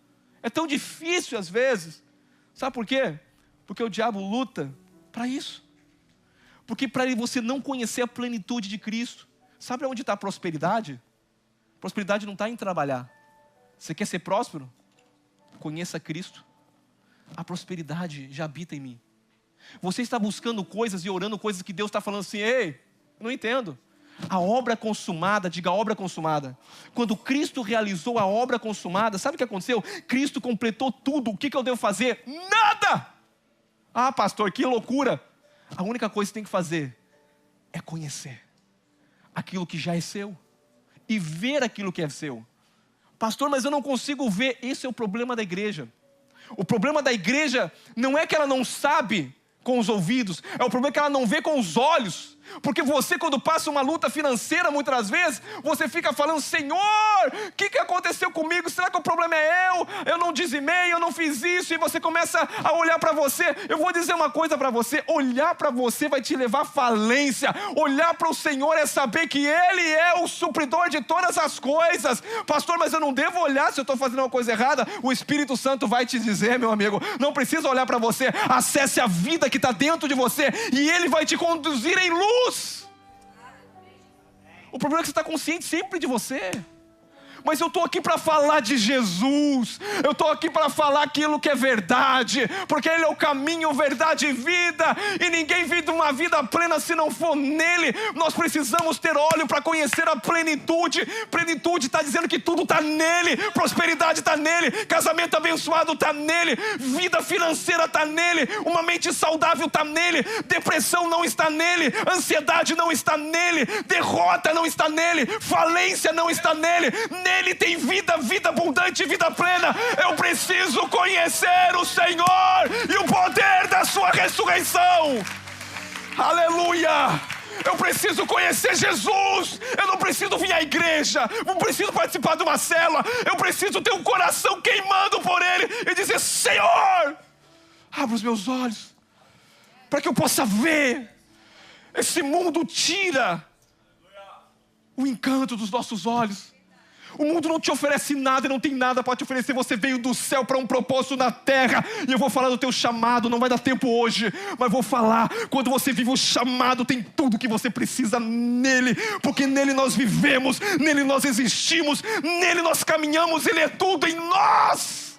é tão difícil às vezes. Sabe por quê? Porque o diabo luta para isso, porque para você não conhecer a plenitude de Cristo. Sabe onde está a prosperidade? Prosperidade não está em trabalhar. Você quer ser próspero? Conheça Cristo. A prosperidade já habita em mim. Você está buscando coisas e orando coisas que Deus está falando assim, ei, não entendo. A obra consumada, diga a obra consumada. Quando Cristo realizou a obra consumada, sabe o que aconteceu? Cristo completou tudo. O que eu devo fazer? Nada! Ah, pastor, que loucura! A única coisa que você tem que fazer é conhecer aquilo que já é seu e ver aquilo que é seu. Pastor, mas eu não consigo ver. Esse é o problema da igreja. O problema da igreja não é que ela não sabe com os ouvidos, é o problema que ela não vê com os olhos. Porque você, quando passa uma luta financeira, muitas das vezes, você fica falando, Senhor, o que aconteceu comigo? Será que o problema é eu não dizimei, eu não fiz isso? E você começa a olhar para você. Eu vou dizer uma coisa para você, olhar para você vai te levar à falência. Olhar para o Senhor é saber que Ele é o supridor de todas as coisas. Pastor, mas eu não devo olhar se eu estou fazendo uma coisa errada. O Espírito Santo vai te dizer, meu amigo, não precisa olhar para você. Acesse a vida que está dentro de você e Ele vai te conduzir em luz. O problema é que você está consciente sempre de você, mas eu estou aqui para falar de Jesus, eu estou aqui para falar aquilo que é verdade, porque Ele é o caminho, verdade e vida, e ninguém vive uma vida plena se não for nele. Nós precisamos ter olho para conhecer a plenitude. Plenitude está dizendo que tudo está nele, prosperidade está nele, casamento abençoado está nele, vida financeira está nele, uma mente saudável está nele, depressão não está nele, ansiedade não está nele, derrota não está nele, falência não está nele. Nele tem vida, vida abundante, vida plena. Eu preciso conhecer o Senhor e o poder da sua ressurreição. Aleluia! Eu preciso conhecer Jesus. Eu não preciso vir à igreja, não preciso participar de uma célula. Eu preciso ter um coração queimando por Ele e dizer: Senhor, abra os meus olhos para que eu possa ver. Esse mundo tira o encanto dos nossos olhos. O mundo não te oferece nada e não tem nada para te oferecer. Você veio do céu para um propósito na terra. E eu vou falar do teu chamado, não vai dar tempo hoje, mas vou falar. Quando você vive o chamado, tem tudo que você precisa nele, porque nele nós vivemos, nele nós existimos, nele nós caminhamos. Ele é tudo em nós.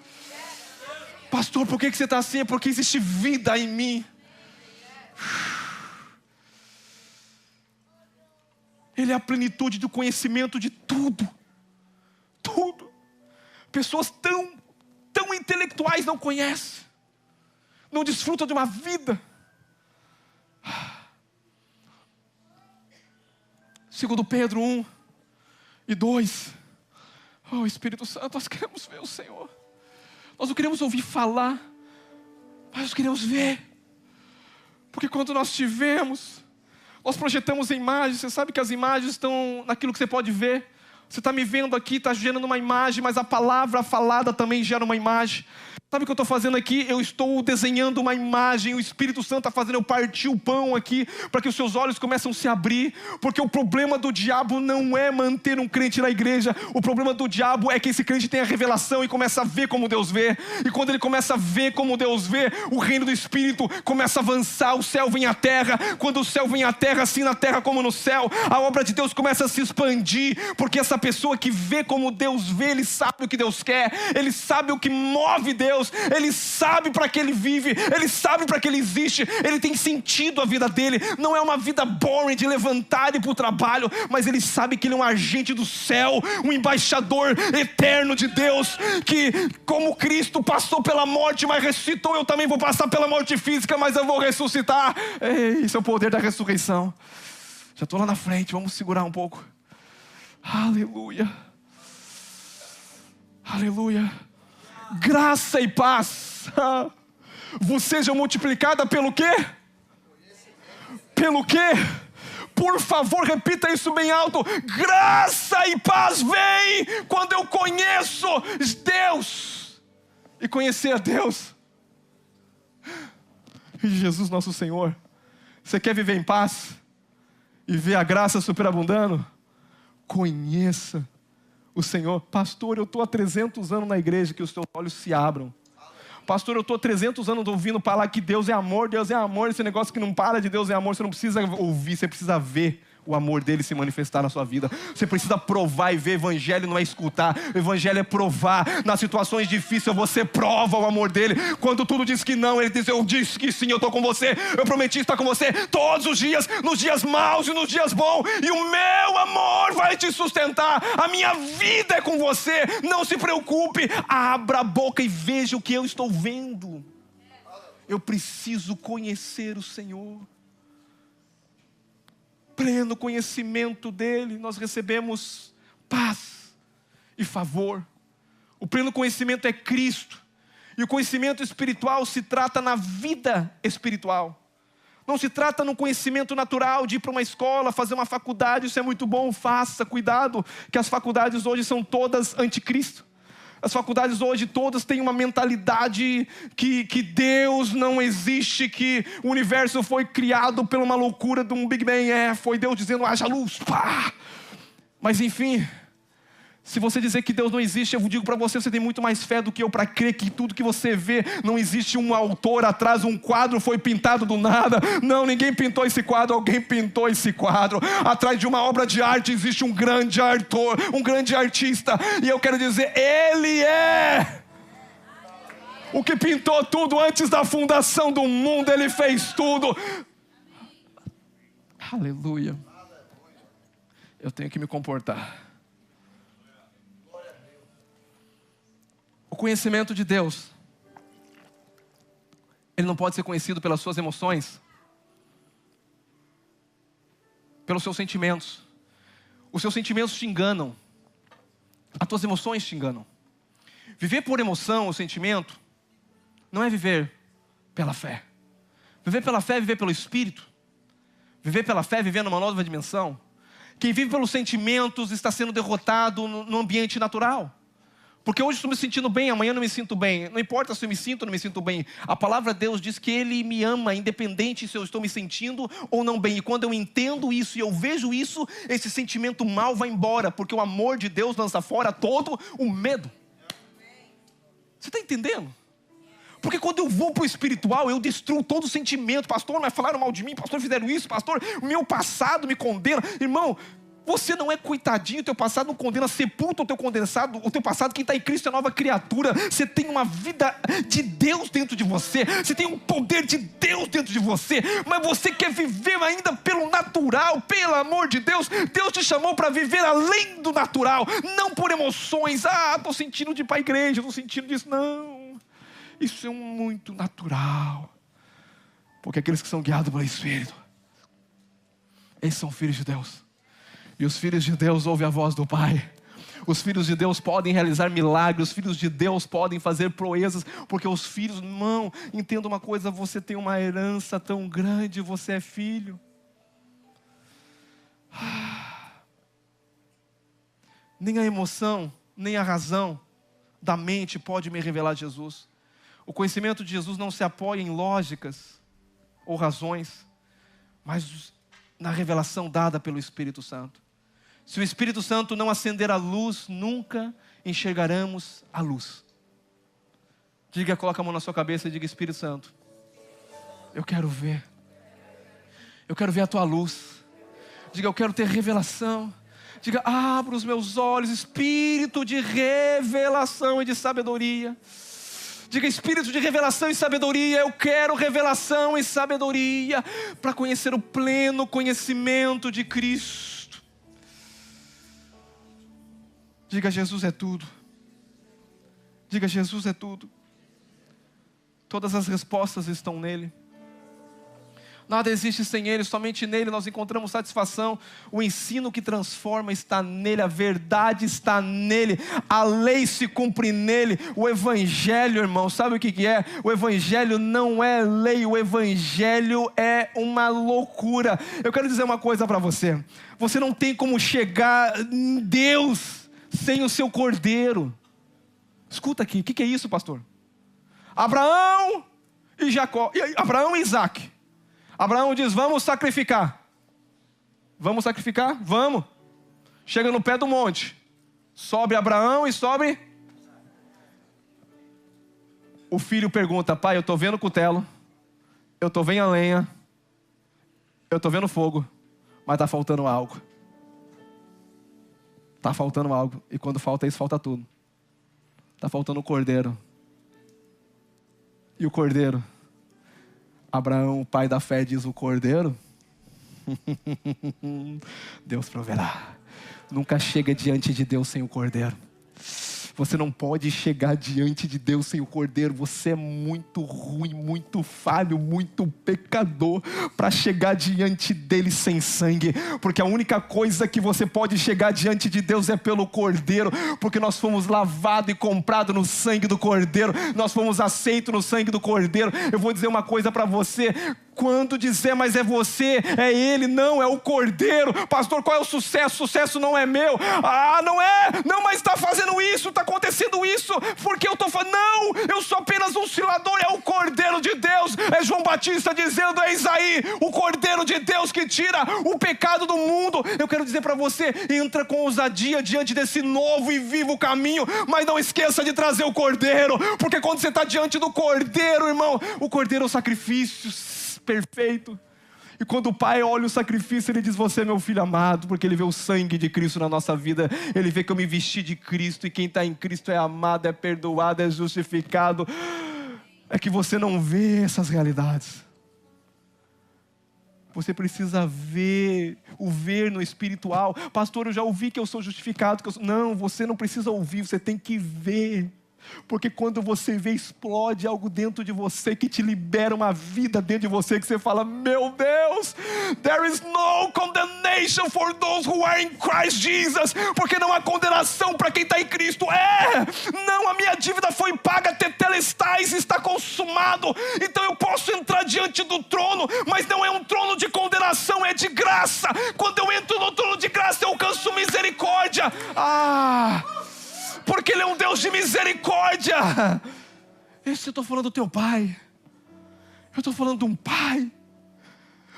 Pastor, por que você está assim? É porque existe vida em mim. Ele é a plenitude do conhecimento de tudo. Tudo. Pessoas tão intelectuais não conhecem, não desfrutam de uma vida. Segundo Pedro 1 e 2. Oh, Espírito Santo, nós queremos ver o Senhor. Nós não queremos ouvir falar, mas nós queremos ver. Porque quando nós te vemos, nós projetamos imagens. Você sabe que as imagens estão naquilo que você pode ver. Você está me vendo aqui, está gerando uma imagem, mas a palavra falada também gera uma imagem. Sabe o que eu estou fazendo aqui? Eu estou desenhando uma imagem. O Espírito Santo está fazendo eu partir o pão aqui, para que os seus olhos comecem a se abrir. Porque o problema do diabo não é manter um crente na igreja. O problema do diabo é que esse crente tenha revelação e começa a ver como Deus vê. E quando ele começa a ver como Deus vê, o reino do Espírito começa a avançar. O céu vem à terra. Quando o céu vem à terra, assim na terra como no céu, a obra de Deus começa a se expandir. Porque essa pessoa que vê como Deus vê, ele sabe o que Deus quer, ele sabe o que move Deus, ele sabe para que ele vive, ele sabe para que ele existe, ele tem sentido a vida dele. Não é uma vida boring de levantar e ir para o trabalho, mas ele sabe que ele é um agente do céu, um embaixador eterno de Deus, que como Cristo passou pela morte, mas ressuscitou, eu também vou passar pela morte física, mas eu vou ressuscitar. Esse é o poder da ressurreição. Já estou lá na frente, vamos segurar um pouco. Aleluia. Aleluia. Graça e paz vos sejam multiplicada pelo quê? Pelo quê? Por favor, repita isso bem alto. Graça e paz vem quando eu conheço Deus. E conhecer a Deus e Jesus nosso Senhor. Você quer viver em paz e ver a graça superabundando? Conheça o Senhor. Pastor, eu estou há 300 anos na igreja. Que os teus olhos se abram. Pastor, eu estou há 300 anos ouvindo falar que Deus é amor, Deus é amor. Esse negócio que não para de Deus é amor. Você não precisa ouvir, você precisa ver o amor dele se manifestar na sua vida. Você precisa provar e ver. Evangelho não é escutar, o evangelho é provar. Nas situações difíceis você prova o amor dele. Quando tudo diz que não, ele diz: eu disse que sim, eu estou com você, eu prometi estar com você todos os dias, nos dias maus e nos dias bons, e o meu amor vai te sustentar. A minha vida é com você. Não se preocupe, abra a boca e veja o que eu estou vendo. Eu preciso conhecer o Senhor. Pleno conhecimento dele, nós recebemos paz e favor. O pleno conhecimento é Cristo. E o conhecimento espiritual se trata na vida espiritual. Não se trata no conhecimento natural de ir para uma escola, fazer uma faculdade. Isso é muito bom, faça. Cuidado, que as faculdades hoje são todas anticristo. As faculdades hoje todas têm uma mentalidade que Deus não existe, que o universo foi criado por uma loucura de um Big Bang. Foi Deus dizendo: haja luz, pá! Mas enfim, Se você dizer que Deus não existe, eu digo para você, você tem muito mais fé do que eu para crer que tudo que você vê, não existe um autor atrás, um quadro foi pintado do nada. Não, ninguém pintou esse quadro, alguém pintou esse quadro. Atrás de uma obra de arte existe um grande autor, um grande artista. E eu quero dizer, Ele é o que pintou tudo antes da fundação do mundo. Ele fez tudo. Aleluia. Eu tenho que me comportar. O conhecimento de Deus, ele não pode ser conhecido pelas suas emoções, pelos seus sentimentos. Os seus sentimentos te enganam, as tuas emoções te enganam. Viver por emoção ou sentimento não é viver pela fé. Viver pela fé é viver pelo Espírito. Viver pela fé é viver numa nova dimensão. Quem vive pelos sentimentos está sendo derrotado no ambiente natural. Porque hoje estou me sentindo bem, amanhã não me sinto bem. Não importa se eu me sinto ou não me sinto bem. A palavra de Deus diz que Ele me ama, independente se eu estou me sentindo ou não bem. E quando eu entendo isso e eu vejo isso, esse sentimento mal vai embora. Porque o amor de Deus lança fora todo o medo. Você está entendendo? Porque quando eu vou para o espiritual, eu destruo todo o sentimento. Pastor, mas falaram mal de mim. Pastor, fizeram isso. Pastor, o meu passado me condena. Irmão, você não é coitadinho, o teu passado não condena. Sepulta o teu passado. Quem está em Cristo é nova criatura. Você tem uma vida de Deus dentro de você. Você tem um poder de Deus dentro de você. Mas você quer viver ainda pelo natural. Pelo amor de Deus, Deus te chamou para viver além do natural. Não por emoções. Estou sentindo de ir para a igreja, estou sentindo disso. Não. Isso é muito natural. Porque aqueles que são guiados pelo Espírito, eles são filhos de Deus. E os filhos de Deus ouvem a voz do Pai. Os filhos de Deus podem realizar milagres. Os filhos de Deus podem fazer proezas. Porque os filhos, irmão, entenda uma coisa. Você tem uma herança tão grande. Você é filho. Nem a emoção, nem a razão da mente pode me revelar Jesus. O conhecimento de Jesus não se apoia em lógicas ou razões, mas na revelação dada pelo Espírito Santo. Se o Espírito Santo não acender a luz, nunca enxergaremos a luz. Diga, coloca a mão na sua cabeça e diga: Espírito Santo, eu quero ver. Eu quero ver a tua luz. Diga, eu quero ter revelação. Diga, abra os meus olhos, espírito de revelação e de sabedoria. Diga, espírito de revelação e sabedoria. Eu quero revelação e sabedoria para conhecer o pleno conhecimento de Cristo. Diga, Jesus é tudo. Diga, Jesus é tudo. Todas as respostas estão nele. Nada existe sem Ele, somente nele nós encontramos satisfação. O ensino que transforma está nele, a verdade está nele, a lei se cumpre nele. O Evangelho, irmão, sabe o que é? O Evangelho não é lei, o Evangelho é uma loucura. Eu quero dizer uma coisa para você. Você não tem como chegar em Deus sem o seu cordeiro. Escuta aqui, o que é isso, pastor? Abraão e Jacó, Abraão e Isaac. Abraão diz, vamos sacrificar. Vamos sacrificar? Vamos. Chega no pé do monte. Sobe Abraão e sobe. O filho pergunta, pai, eu estou vendo o cutelo. Eu estou vendo a lenha. Eu estou vendo fogo. Mas está faltando algo. Está faltando algo. E quando falta isso, falta tudo. Está faltando o cordeiro. E o cordeiro? Abraão, o pai da fé, diz o cordeiro. Deus proverá. Nunca chega diante de Deus sem o cordeiro. Você não pode chegar diante de Deus sem o cordeiro. Você é muito ruim, muito falho, muito pecador para chegar diante dele sem sangue. Porque a única coisa que você pode chegar diante de Deus é pelo cordeiro. Porque nós fomos lavados e comprados no sangue do cordeiro. Nós fomos aceitos no sangue do cordeiro. Eu vou dizer uma coisa para você. Quando dizer, mas é você, é Ele, não, é o Cordeiro. Pastor, qual é o sucesso? Sucesso não é meu. Não é, não, mas está fazendo isso, está acontecendo isso, porque eu estou falando, não, eu sou apenas um oscilador, é o Cordeiro de Deus. É João Batista dizendo, eis aí, o Cordeiro de Deus que tira o pecado do mundo. Eu quero dizer para você, entra com ousadia diante desse novo e vivo caminho, mas não esqueça de trazer o Cordeiro, porque quando você está diante do Cordeiro, irmão, o Cordeiro é o sacrifício perfeito. E quando o Pai olha o sacrifício, Ele diz, você é meu filho amado, porque Ele vê o sangue de Cristo na nossa vida. Ele vê que eu me vesti de Cristo, e quem está em Cristo é amado, é perdoado, é justificado. É que você não vê essas realidades. Você precisa ver, o ver no espiritual. Pastor, eu já ouvi que eu sou justificado. Não, você não precisa ouvir, você tem que ver. Porque quando você vê, explode algo dentro de você que te libera uma vida dentro de você, que você fala, meu Deus, there is no condemnation for those who are in Christ Jesus, porque não há condenação para quem está em Cristo. Não, a minha dívida foi paga, tetelestais, está consumado, então eu posso entrar diante do trono, mas não é um trono de condenação, é de graça. Quando eu entro no trono de graça, eu alcanço misericórdia. Porque Ele é um Deus de misericórdia. Esse eu estou falando do teu Pai. Eu estou falando de um Pai.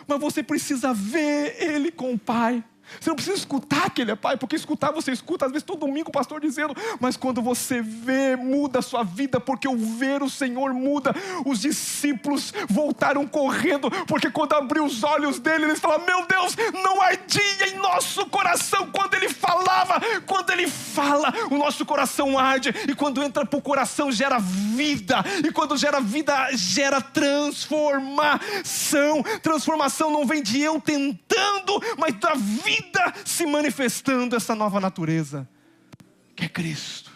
Mas você precisa ver Ele com o Pai. Você não precisa escutar que Ele é Pai, porque escutar você escuta, às vezes todo domingo o pastor dizendo, mas quando você vê, muda a sua vida, porque o ver o Senhor muda. Os discípulos voltaram correndo, porque quando abriu os olhos dele, eles falaram, meu Deus, não ardia em nosso coração quando Ele falava. Quando Ele fala, o nosso coração arde, e quando entra para o coração gera vida, e quando gera vida, gera transformação. Transformação não vem de eu tentando, mas da vida se manifestando, essa nova natureza que é Cristo.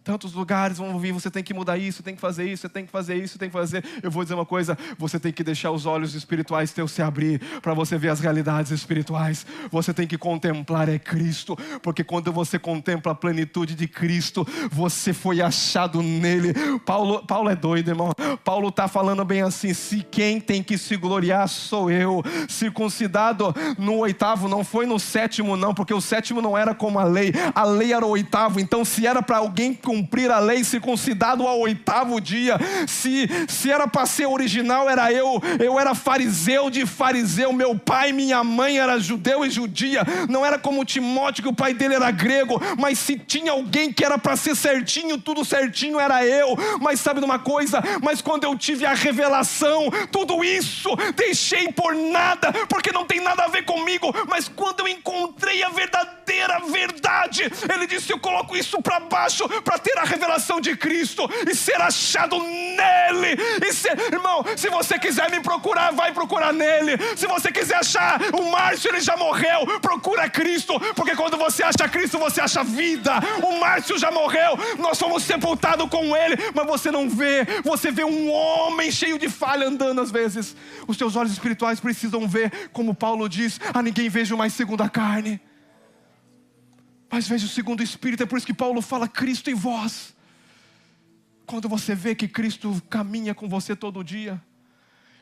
Tantos lugares vão ouvir, você tem que mudar isso, tem que fazer isso, você tem que fazer isso, tem que fazer. Eu vou dizer uma coisa, você tem que deixar os olhos espirituais teus se abrir, para você ver as realidades espirituais. Você tem que contemplar Cristo, porque quando você contempla a plenitude de Cristo, você foi achado nele. Paulo é doido, irmão. Paulo está falando bem assim, se quem tem que se gloriar sou eu, circuncidado no 8º, não foi no 7º não, porque o 7º não era como a lei era o 8º, então se era para alguém cumprir a lei, circuncidado ao 8º dia, se era para ser original, era eu era fariseu de fariseu, meu pai e minha mãe era judeu e judia, não era como Timóteo, que o pai dele era grego, mas se tinha alguém que era para ser certinho, tudo certinho, era eu. Mas sabe de uma coisa, mas quando eu tive a revelação, tudo isso deixei por nada, porque não tem nada a ver comigo, mas quando eu encontrei a verdadeira verdade, Ele disse, eu coloco isso para baixo, para ter a revelação de Cristo e ser achado nele. Irmão, se você quiser me procurar, vai procurar nele. Se você quiser achar o Márcio, ele já morreu, procura Cristo, porque quando você acha Cristo, você acha vida. O Márcio já morreu, nós fomos sepultados com ele, mas você não vê, você vê um homem cheio de falha andando às vezes. Os teus olhos espirituais precisam ver, como Paulo diz, a ninguém vejo mais segundo a carne, mas veja o segundo o Espírito. É por isso que Paulo fala Cristo em vós. Quando você vê que Cristo caminha com você todo dia,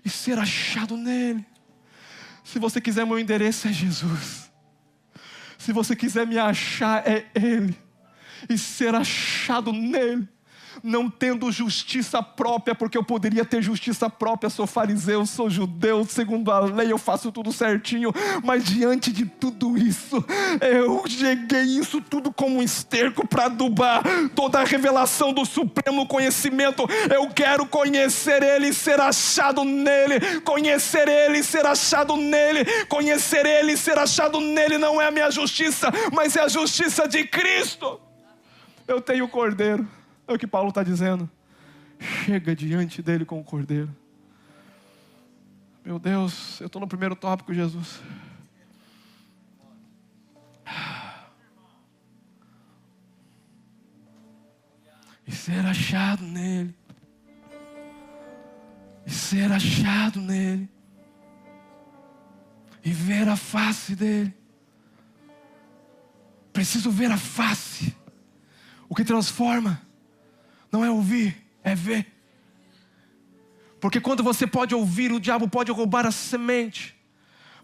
e ser achado nele. Se você quiser, meu endereço é Jesus. Se você quiser me achar, é Ele. E ser achado nele. Não tendo justiça própria, porque eu poderia ter justiça própria, sou fariseu, sou judeu, segundo a lei eu faço tudo certinho, mas diante de tudo isso, eu cheguei isso tudo como um esterco para adubar toda a revelação do supremo conhecimento. Eu quero conhecer Ele e ser achado nele, conhecer Ele e ser achado nele, conhecer Ele e ser achado nele. Não é a minha justiça, mas é a justiça de Cristo. Eu tenho o Cordeiro. É o que Paulo está dizendo. Chega diante dele com o Cordeiro. Meu Deus, eu estou no primeiro tópico, Jesus. E ser achado nele. E ser achado nele. E ver a face dele. Preciso ver a face. O que transforma não é ouvir, é ver. Porque quando você pode ouvir, o diabo pode roubar a semente.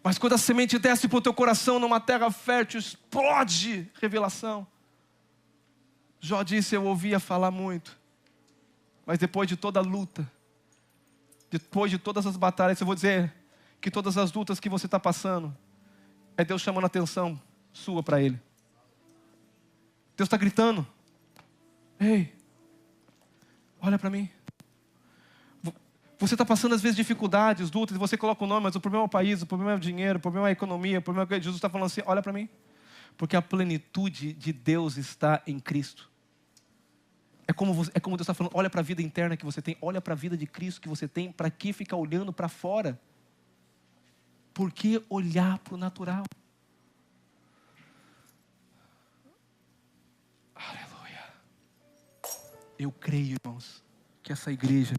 Mas quando a semente desce para o teu coração numa terra fértil, explode revelação. Jó disse, eu ouvia falar muito. Mas depois de toda a luta, depois de todas as batalhas, eu vou dizer que todas as lutas que você está passando, é Deus chamando a atenção sua para Ele. Deus está gritando, ei, olha para mim. Você está passando às vezes dificuldades, lutas, e você coloca o nome, mas o problema é o país, o problema é o dinheiro, o problema é a economia, o problema é que Jesus está falando assim, olha para mim. Porque a plenitude de Deus está em Cristo. É como Deus está falando, olha para a vida interna que você tem, olha para a vida de Cristo que você tem, para que ficar olhando para fora? Por que olhar para o natural? Aleluia. Eu creio, irmãos, que essa igreja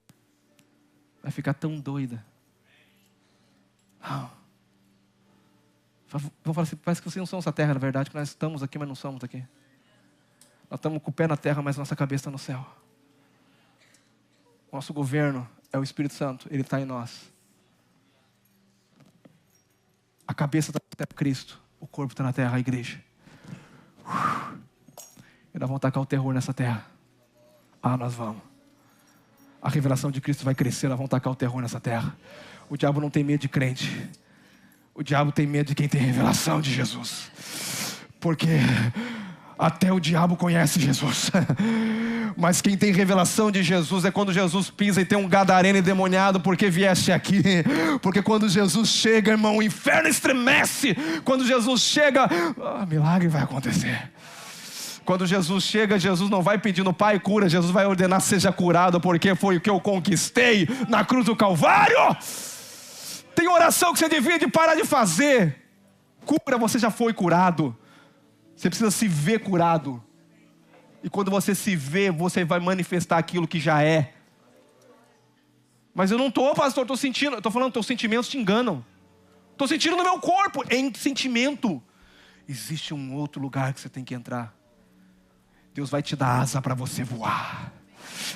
vai ficar tão doida. Vou falar assim, parece que vocês não são essa terra, na verdade, que nós estamos aqui, mas não somos aqui. Nós estamos com o pé na terra, mas nossa cabeça está no céu. O nosso governo é o Espírito Santo, Ele está em nós. A cabeça está no céu, Cristo. O corpo está na terra, a igreja. E nós vamos tacar o terror nessa terra. Nós vamos. A revelação de Cristo vai crescer, nós vamos tacar o terror nessa terra. O diabo não tem medo de crente. O diabo tem medo de quem tem revelação de Jesus. Porque até o diabo conhece Jesus. Mas quem tem revelação de Jesus é quando Jesus pisa e tem um gadareno endemoniado, porque vieste aqui. Porque quando Jesus chega, irmão, o inferno estremece. Quando Jesus chega, milagre vai acontecer. Quando Jesus chega, Jesus não vai pedindo, Pai, cura. Jesus vai ordenar, seja curado, porque foi o que eu conquistei na cruz do Calvário. Tem oração que você devia de parar de fazer. Cura, você já foi curado. Você precisa se ver curado. E quando você se vê, você vai manifestar aquilo que já é. Mas eu não estou, pastor, estou sentindo. Eu estou falando, teus sentimentos te enganam. Estou sentindo no meu corpo, em sentimento. Existe um outro lugar que você tem que entrar. Deus vai te dar asa para você voar.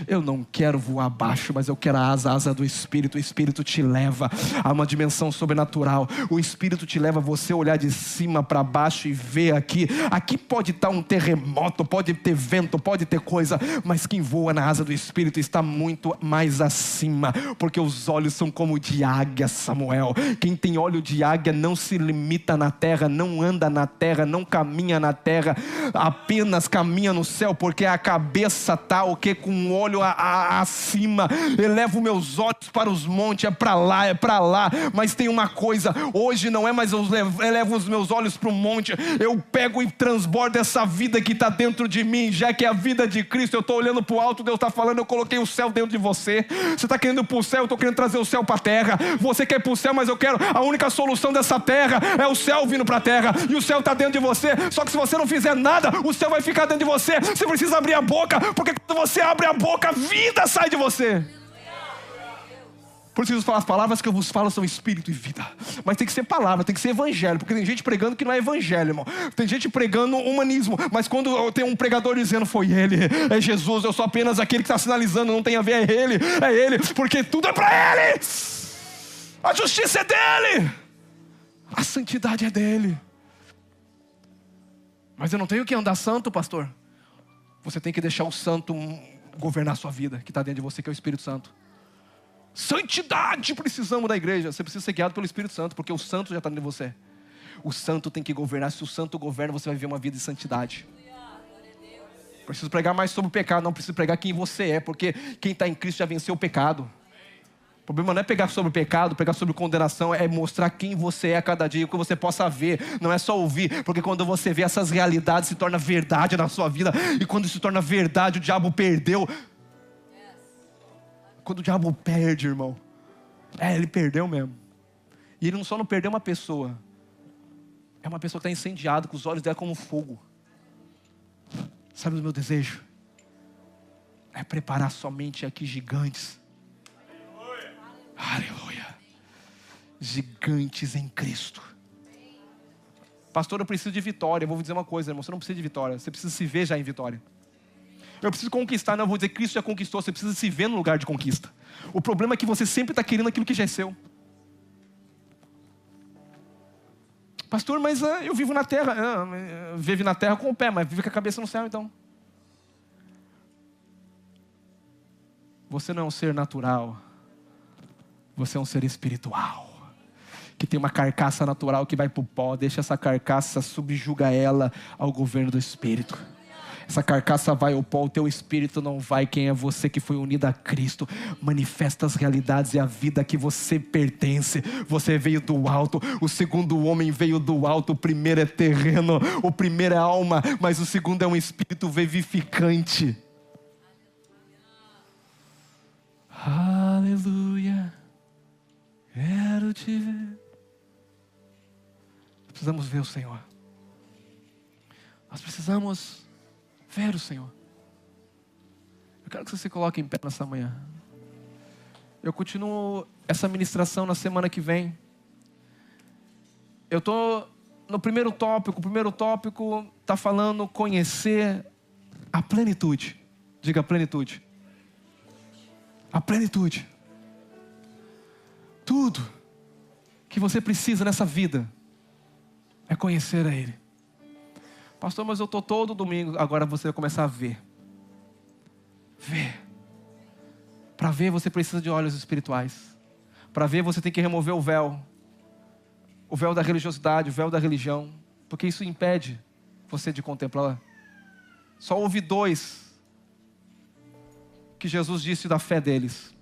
Eu não quero voar baixo, mas eu quero a asa do Espírito. O Espírito te leva a uma dimensão sobrenatural. O Espírito te leva a você olhar de cima para baixo e ver aqui. Aqui pode estar um terremoto, pode ter vento, pode ter coisa, mas quem voa na asa do Espírito está muito mais acima, porque os olhos são como de águia, Samuel. Quem tem olho de águia não se limita na terra, não anda na terra, não caminha na terra, apenas caminha no céu, porque a cabeça está o que? Com um olho acima. Elevo meus olhos para os montes, é para lá. Mas tem uma coisa, hoje não é mais eu elevo os meus olhos para o monte, eu pego e transbordo essa vida que está dentro de mim, já que é a vida de Cristo. Eu estou olhando para o alto, Deus está falando, eu coloquei o céu dentro de você. Você está querendo ir para o céu, eu estou querendo trazer o céu para a terra. Você quer ir para o céu, mas eu quero, a única solução dessa terra é o céu vindo para a terra, e o céu está dentro de você. Só que se você não fizer nada, o céu vai ficar dentro de você. Você precisa abrir a boca, porque quando você abre a boca, a vida sai de você. Por isso as palavras que eu vos falo são espírito e vida. Mas tem que ser palavra, tem que ser evangelho. Porque tem gente pregando que não é evangelho, irmão. Tem gente pregando humanismo. Mas quando tem um pregador dizendo, foi ele, é Jesus, eu sou apenas aquele que está sinalizando, não tem a ver, é ele, porque tudo é para ele. A justiça é dele, a santidade é dele. Mas eu não tenho que andar santo, pastor. Você tem que deixar o santo governar a sua vida, que está dentro de você, que é o Espírito Santo. Santidade, precisamos da igreja. Você precisa ser guiado pelo Espírito Santo, porque o santo já está dentro de você. O santo tem que governar. Se o santo governa, você vai viver uma vida de santidade. Preciso pregar mais sobre o pecado, não preciso pregar quem você é, porque quem está em Cristo já venceu o pecado. O problema não é pegar sobre o pecado, pegar sobre condenação, é mostrar quem você é a cada dia, o que você possa ver, não é só ouvir, porque quando você vê essas realidades, se torna verdade na sua vida, e quando se torna verdade, o diabo perdeu. Quando o diabo perde, irmão, ele perdeu mesmo. E ele não perdeu uma pessoa, é uma pessoa que está incendiada, com os olhos dela como fogo. Sabe o meu desejo? É preparar somente aqui gigantes. Aleluia. Gigantes em Cristo. Pastor, eu preciso de vitória. Eu vou dizer uma coisa, irmão, você não precisa de vitória, você precisa se ver já em vitória. Eu preciso conquistar. Não, eu vou dizer que Cristo já conquistou. Você precisa se ver no lugar de conquista. O problema é que você sempre está querendo aquilo que já é seu. Pastor, mas eu vivo na terra. Vive na terra com o pé, mas vive com a cabeça no céu então. Você não é um ser natural. Você é um ser espiritual. Que tem uma carcaça natural que vai para o pó. Deixa essa carcaça, subjuga ela ao governo do Espírito. Essa carcaça vai ao pó, o teu espírito não vai. Quem é você que foi unido a Cristo? Manifesta as realidades e a vida que você pertence. Você veio do alto, o segundo homem veio do alto. O primeiro é terreno, o primeiro é alma, mas o segundo é um espírito vivificante. Aleluia. Quero te ver. Precisamos ver o Senhor. Nós precisamos ver o Senhor. Eu quero que você se coloque em pé nessa manhã. Eu continuo essa ministração na semana que vem. Eu estou no primeiro tópico. O primeiro tópico está falando conhecer a plenitude. Diga plenitude. A plenitude. Tudo que você precisa nessa vida é conhecer a Ele. Pastor, mas eu estou todo domingo. Agora você vai começar a ver. Ver. Para ver você precisa de olhos espirituais. Para ver você tem que remover o véu. O véu da religiosidade, o véu da religião. Porque isso impede você de contemplar. Só houve dois que Jesus disse da fé deles.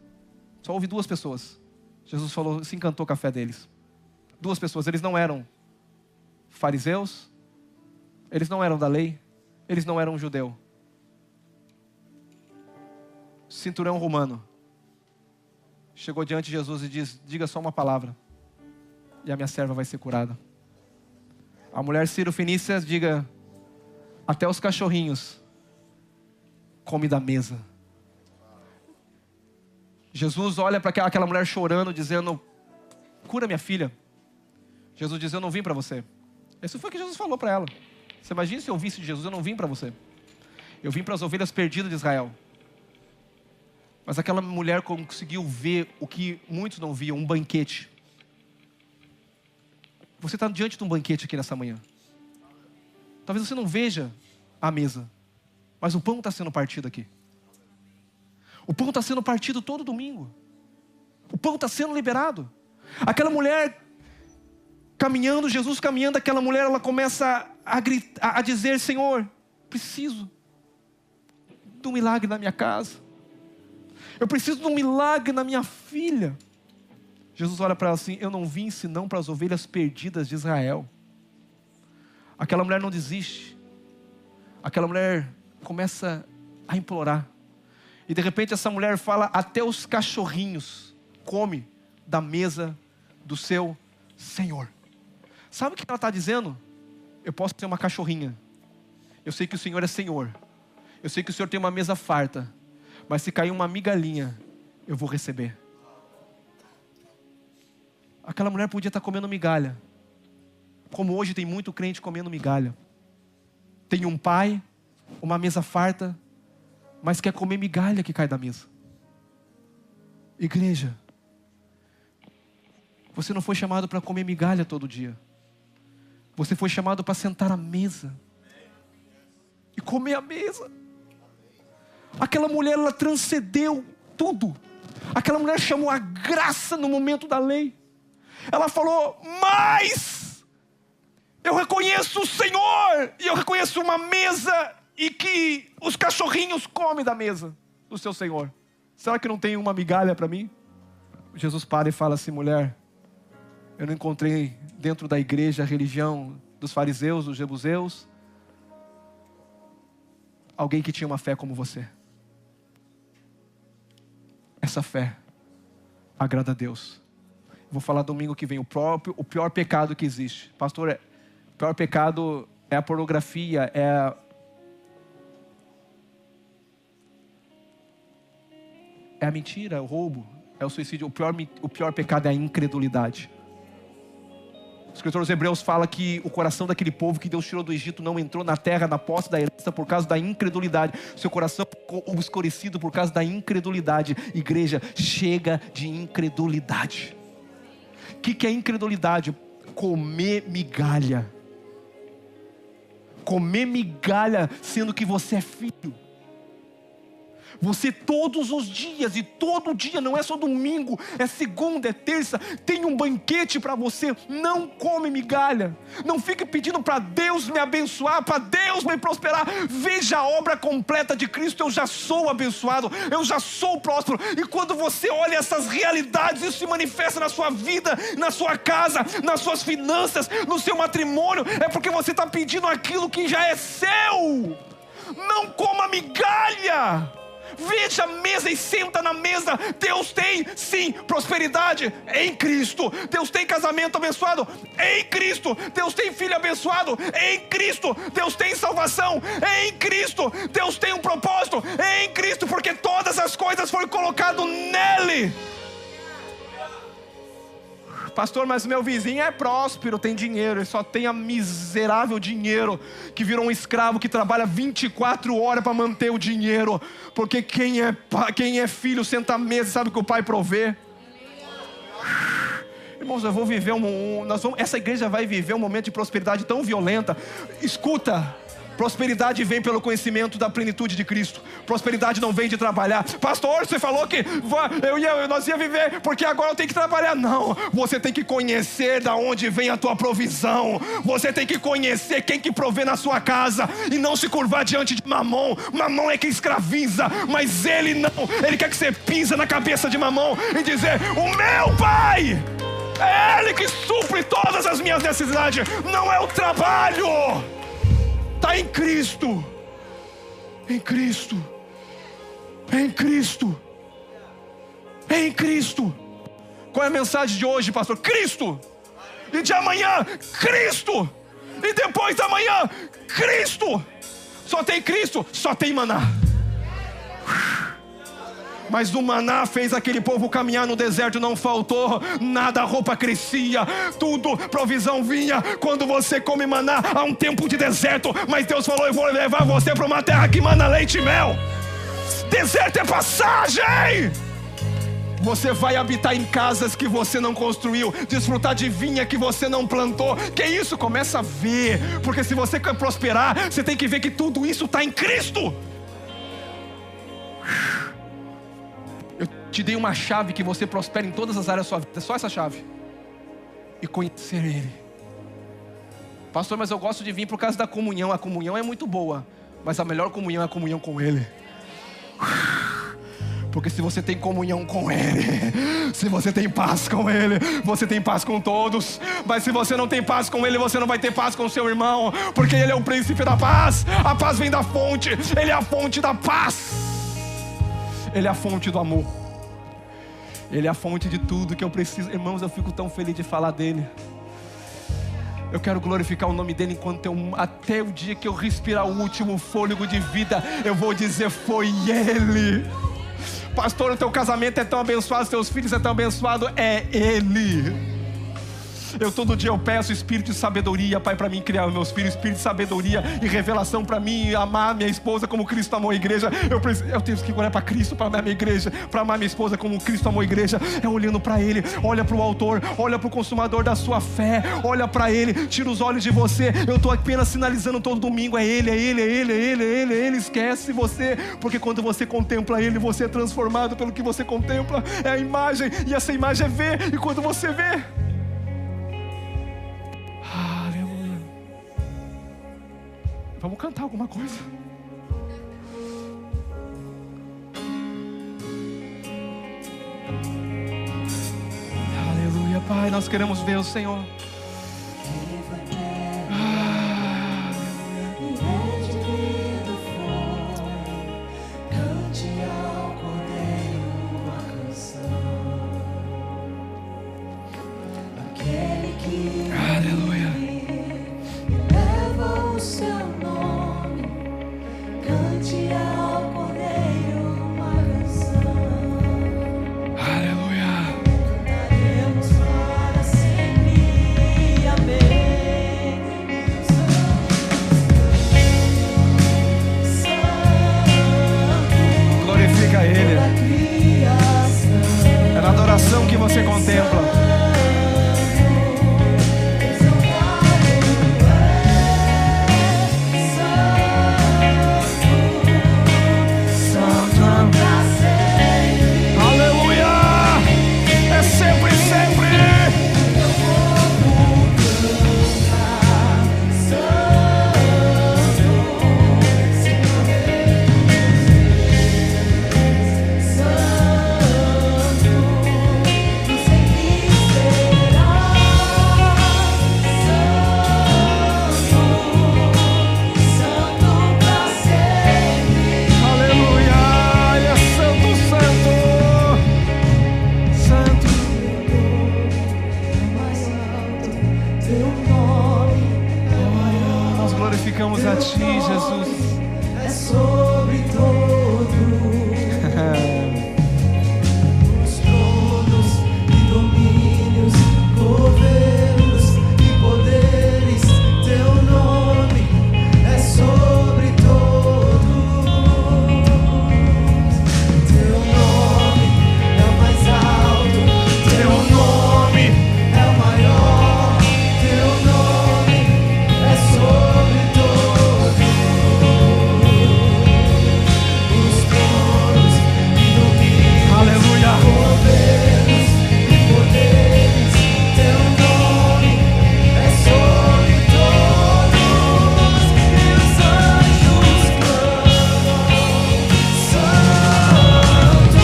Só houve duas pessoas. Jesus falou, se encantou com a fé deles. Duas pessoas, eles não eram fariseus, eles não eram da lei, eles não eram judeu. Cinturão romano. Chegou diante de Jesus e diz, diga só uma palavra, e a minha serva vai ser curada. A mulher Ciro-fenícia, diga, até os cachorrinhos come da mesa. Jesus olha para aquela mulher chorando, dizendo, cura minha filha. Jesus diz, eu não vim para você. Isso foi o que Jesus falou para ela. Você imagina se eu ouvisse de Jesus, eu não vim para você. Eu vim para as ovelhas perdidas de Israel. Mas aquela mulher conseguiu ver o que muitos não viam, um banquete. Você está diante de um banquete aqui nessa manhã. Talvez você não veja a mesa, mas o pão está sendo partido aqui. O pão está sendo partido todo domingo. O pão está sendo liberado. Aquela mulher caminhando, Jesus caminhando, aquela mulher, ela começa a gritar, a dizer, Senhor, preciso de um milagre na minha casa. Eu preciso de um milagre na minha filha. Jesus olha para ela assim, eu não vim senão para as ovelhas perdidas de Israel. Aquela mulher não desiste. Aquela mulher começa a implorar. E de repente essa mulher fala, até os cachorrinhos come da mesa do seu Senhor. Sabe o que ela está dizendo? Eu posso ser uma cachorrinha. Eu sei que o Senhor é Senhor. Eu sei que o Senhor tem uma mesa farta. Mas se cair uma migalhinha, eu vou receber. Aquela mulher podia estar comendo migalha. Como hoje tem muito crente comendo migalha. Tem um pai, uma mesa farta, mas quer comer migalha que cai da mesa. Igreja, você não foi chamado para comer migalha todo dia. Você foi chamado para sentar à mesa e comer a mesa. Aquela mulher, ela transcendeu tudo. Aquela mulher chamou a graça no momento da lei. Ela falou, mas eu reconheço o Senhor, e eu reconheço uma mesa, e que os cachorrinhos comem da mesa do seu Senhor. Será que não tem uma migalha para mim? Jesus para e fala assim, mulher, eu não encontrei dentro da igreja a religião dos fariseus, dos jebuseus, alguém que tinha uma fé como você. Essa fé agrada a Deus. Vou falar domingo que vem, o pior pecado que existe. Pastor, o pior pecado é a pornografia, é a mentira, o roubo, é o suicídio. O pior pecado é a incredulidade. O escritor dos Hebreus fala que o coração daquele povo que Deus tirou do Egito não entrou na terra, na posse da herança, por causa da incredulidade. Seu coração ficou obscurecido por causa da incredulidade. Igreja, chega de incredulidade. O que é incredulidade? Comer migalha. Comer migalha sendo que você é filho. Você todos os dias, e todo dia, não é só domingo, é segunda, é terça, tem um banquete para você. Não come migalha. Não fique pedindo para Deus me abençoar, para Deus me prosperar. Veja a obra completa de Cristo. Eu já sou abençoado, eu já sou próspero. E quando você olha essas realidades, isso se manifesta na sua vida, na sua casa, nas suas finanças, no seu matrimônio. É porque você está pedindo aquilo que já é seu. Não coma migalha. Veja a mesa e senta na mesa. Deus tem sim prosperidade em Cristo. Deus tem casamento abençoado em Cristo. Deus tem filho abençoado em Cristo. Deus tem salvação em Cristo. Deus tem um propósito em Cristo, porque todas as coisas foram colocadas nele. Pastor, mas meu vizinho é próspero, tem dinheiro. Ele só tem a miserável dinheiro, que virou um escravo que trabalha 24 horas para manter o dinheiro. Porque quem é filho senta à mesa e sabe que o pai provê. Irmãos, eu vou viver essa igreja vai viver um momento de prosperidade tão violenta. Escuta. Prosperidade vem pelo conhecimento da plenitude de Cristo. Prosperidade não vem de trabalhar. Pastor, você falou que nós ia viver porque agora eu tenho que trabalhar. Não, você tem que conhecer da onde vem a tua provisão. Você tem que conhecer quem que provê na sua casa e não se curvar diante de Mamon. Mamon é quem escraviza, mas ele não. Ele quer que você pisa na cabeça de Mamon e dizer: o meu pai é ele que supre todas as minhas necessidades. Não é o trabalho. Está em Cristo. Em Cristo. Em Cristo. Em Cristo. Qual é a mensagem de hoje, pastor? Cristo. E de amanhã, Cristo. E depois da manhã, Cristo. Só tem Cristo, só tem maná. Mas o maná fez aquele povo caminhar no deserto, não faltou nada, a roupa crescia, tudo, provisão vinha. Quando você come maná, há um tempo de deserto, mas Deus falou: eu vou levar você para uma terra que mana leite e mel. Deserto é passagem. Você vai habitar em casas que você não construiu, desfrutar de vinha que você não plantou. Que isso? Começa a ver, porque se você quer prosperar, você tem que ver que tudo isso está em Cristo. Eu te dei uma chave que você prospera em todas as áreas da sua vida. É só essa chave. E conhecer Ele. Pastor, mas eu gosto de vir por causa da comunhão. A comunhão é muito boa, mas a melhor comunhão é a comunhão com Ele. Porque se você tem comunhão com Ele, se você tem paz com Ele, você tem paz com todos. Mas se você não tem paz com Ele, você não vai ter paz com o seu irmão. Porque Ele é o príncipe da paz. A paz vem da fonte. Ele é a fonte da paz. Ele é a fonte do amor. Ele é a fonte de tudo que eu preciso. Irmãos, eu fico tão feliz de falar dele. Eu quero glorificar o nome dele até o dia que eu respirar o último fôlego de vida. Eu vou dizer: foi Ele. Pastor, o teu casamento é tão abençoado, os teus filhos são tão abençoados. É Ele. Todo dia eu peço espírito de sabedoria, Pai, para mim criar os meus filhos, espírito de sabedoria e revelação para mim amar minha esposa como Cristo amou a igreja. Eu tenho que olhar para Cristo para amar minha igreja, para amar minha esposa como Cristo amou a igreja. É olhando para Ele, olha para o autor, olha para o consumador da sua fé, olha para Ele, tira os olhos de você. Eu estou apenas sinalizando todo domingo: é Ele, é Ele, é Ele, é Ele, é Ele, é Ele. Esquece você, porque quando você contempla Ele, você é transformado pelo que você contempla. É a imagem, e essa imagem é ver, e quando você vê, vamos cantar alguma coisa. Aleluia, Pai, nós queremos ver o Senhor. Nós glorificamos a Ti, Jesus. É sobre todos os tronos e domínios, governos e poderes. Teu nome é sobre todos. Teu nome é o mais alto. Teu nome é o maior. Teu nome é sobre todos os tronos e domínios, Aleluia. governos e poderes. Teu nome é sobre todos, e os anjos clamam: Santo,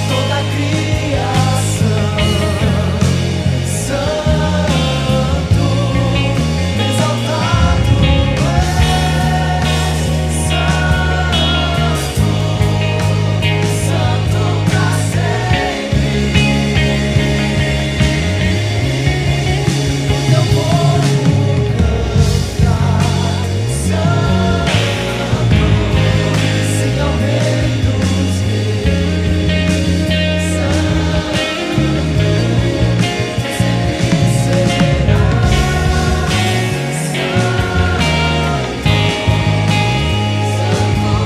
toda a criação. Santo, exaltado és. Santo, Santo pra sempre. O teu povo canta: Santo, sim ao Rei dos Reis. Santo, sempre será. Santo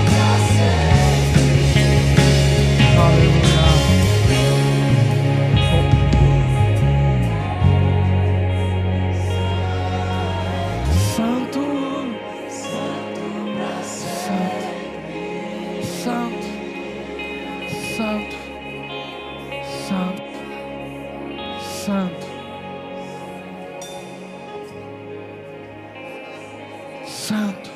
pra sempre. Aleluia. Santo, Santo pra sempre. Santo, Santo, Santo, Santo, Santo.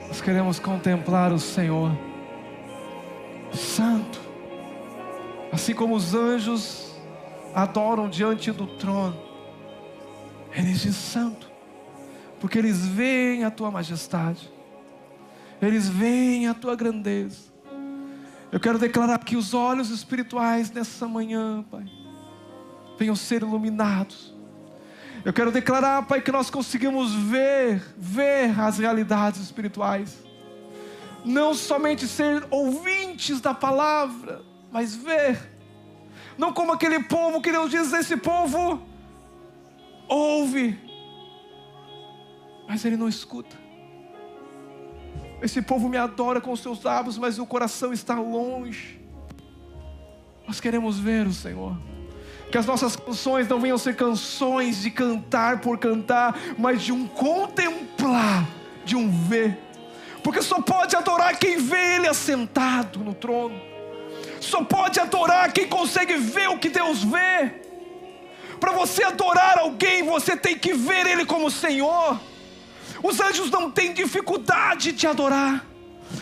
Nós queremos contemplar o Senhor. Santo. Assim como os anjos adoram diante do trono, eles dizem santo, porque eles veem a tua majestade, eles veem a tua grandeza. Eu quero declarar que os olhos espirituais nessa manhã, Pai, venham ser iluminados. Eu quero declarar, Pai, que nós conseguimos ver as realidades espirituais, não somente ser ouvintes da palavra, mas ver. Não como aquele povo que Deus diz: esse povo ouve, mas ele não escuta. Esse povo me adora com os seus lábios, mas o coração está longe. Nós queremos ver o Senhor. Que as nossas canções não venham ser canções de cantar por cantar, mas de um contemplar, de um ver. Porque só pode adorar quem vê Ele assentado no trono. Só pode adorar quem consegue ver o que Deus vê. Para você adorar alguém, você tem que ver Ele como Senhor. Os anjos não têm dificuldade de adorar,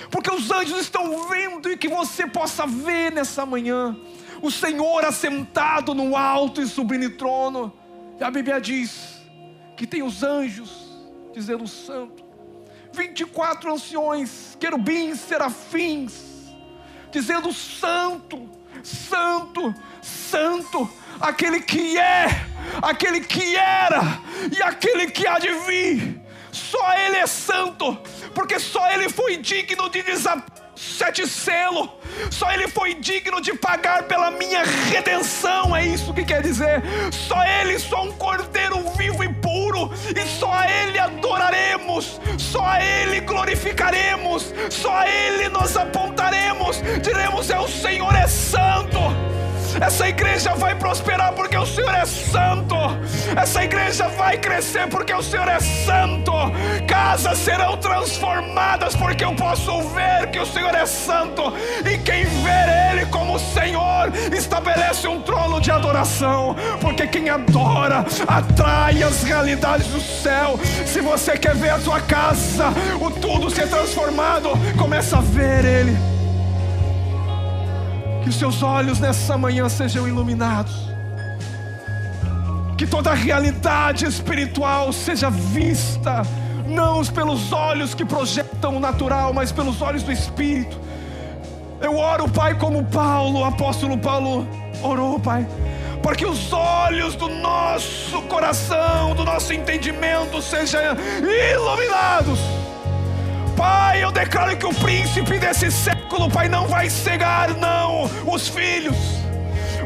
porque os anjos estão vendo, e que você possa ver nessa manhã o Senhor assentado no alto e sublime trono. E a Bíblia diz que tem os anjos dizendo santo, 24 anciões, querubins, serafins, dizendo santo, santo, santo, aquele que é, aquele que era e aquele que há de vir. Só Ele é santo, porque só Ele foi digno de desatar 7 selos. Só Ele foi digno de pagar pela minha redenção. É isso que quer dizer. Só Ele, só um cordeiro vivo e puro. E só a Ele adoraremos. Só a Ele glorificaremos. Só a Ele nós apontaremos. Diremos: é o Senhor é santo. Essa igreja vai prosperar porque o Senhor é santo. Essa igreja vai crescer porque o Senhor é santo. Casas serão transformadas porque eu posso ver que o Senhor é santo. E quem ver Ele como Senhor estabelece um trono de adoração, porque quem adora atrai as realidades do céu. Se você quer ver a sua casa, o tudo ser transformado, começa a ver Ele. Que os seus olhos nessa manhã sejam iluminados. Que toda a realidade espiritual seja vista, não pelos olhos que projetam o natural, mas pelos olhos do Espírito. Eu oro, Pai, como Paulo, o apóstolo Paulo orou, Pai, para que os olhos do nosso coração, do nosso entendimento sejam iluminados. Pai, eu declaro que o príncipe desse século, Pai, não vai cegar, não, os filhos.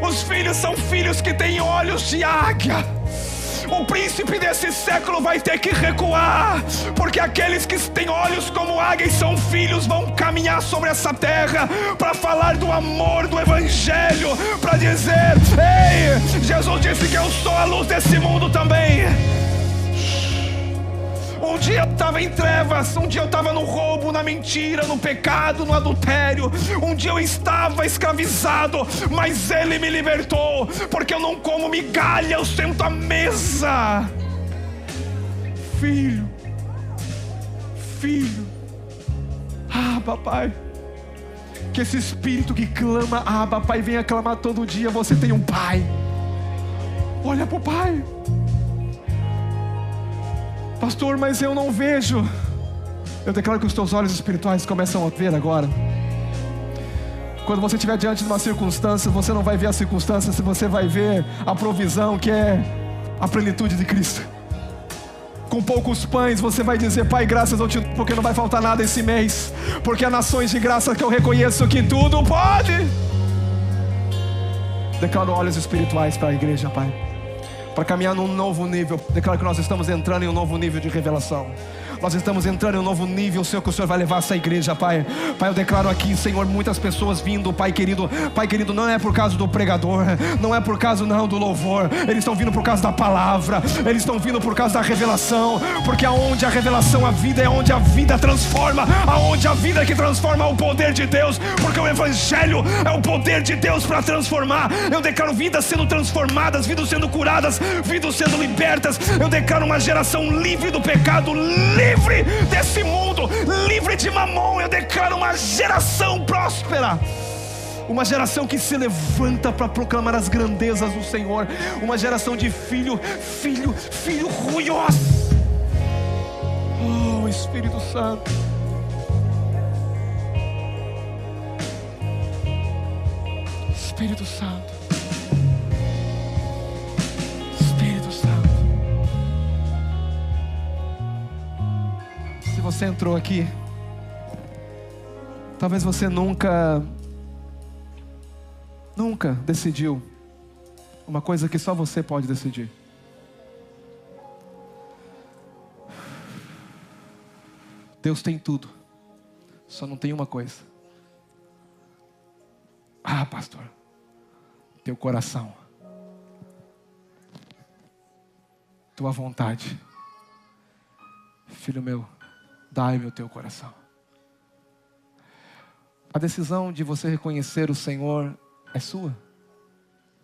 Os filhos são filhos que têm olhos de águia. O príncipe desse século vai ter que recuar, porque aqueles que têm olhos como águia e são filhos vão caminhar sobre essa terra para falar do amor, do evangelho, para dizer: ei, Jesus disse que eu sou a luz desse mundo também. Um dia eu estava em trevas, um dia eu estava no roubo, na mentira, no pecado, no adultério. Um dia eu estava escravizado, mas Ele me libertou, porque eu não como migalha, eu sento à mesa. Filho, papai, que esse espírito que clama, papai, venha clamar todo dia. Você tem um pai, olha para o pai. Pastor, mas eu não vejo. Eu declaro que os teus olhos espirituais começam a ver agora. Quando você estiver diante de uma circunstância, você não vai ver a circunstância, você vai ver a provisão, que é a plenitude de Cristo. Com poucos pães você vai dizer: Pai, graças eu te dou, porque não vai faltar nada esse mês, porque há nações de graça que eu reconheço que tudo pode. Declaro olhos espirituais para a igreja, Pai, para caminhar num novo nível. Declaro que nós estamos entrando em um novo nível de revelação. Nós estamos entrando em um novo nível, Senhor, que o Senhor vai levar essa igreja, Pai. Pai, eu declaro aqui, Senhor, muitas pessoas vindo, Pai querido, não é por causa do pregador, não é por causa não do louvor. Eles estão vindo por causa da palavra, eles estão vindo por causa da revelação, porque aonde a revelação, a vida é onde a vida transforma, aonde a vida que transforma é o poder de Deus, porque o evangelho é o poder de Deus para transformar. Eu declaro vidas sendo transformadas, vidas sendo curadas, vidas sendo libertas. Eu declaro uma geração livre do pecado, livre desse mundo, livre de mamon. Eu declaro uma geração próspera, uma geração que se levanta para proclamar as grandezas do Senhor, uma geração de filho ruios. Oh, Espírito Santo, Espírito Santo, Espírito Santo. Se você entrou aqui, talvez você nunca decidiu uma coisa que só você pode decidir. Deus tem tudo, só não tem uma coisa. Pastor, teu coração, tua vontade. Filho meu, dai-me o teu coração. A decisão de você reconhecer o Senhor é sua.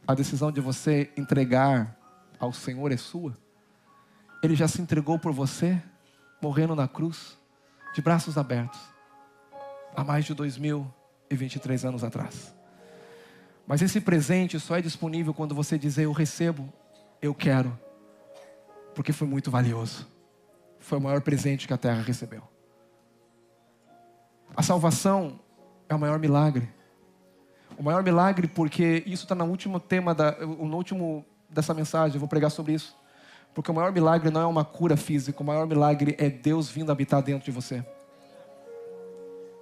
A decisão de você entregar ao Senhor é sua. Ele já se entregou por você, morrendo na cruz, de braços abertos, há mais de 2023 anos atrás. Mas esse presente só é disponível quando você dizer: eu recebo, eu quero, porque foi muito valioso. Foi o maior presente que a terra recebeu. A salvação é o maior milagre. O maior milagre, porque isso está no último tema, no último dessa mensagem, eu vou pregar sobre isso. Porque o maior milagre não é uma cura física, o maior milagre é Deus vindo habitar dentro de você.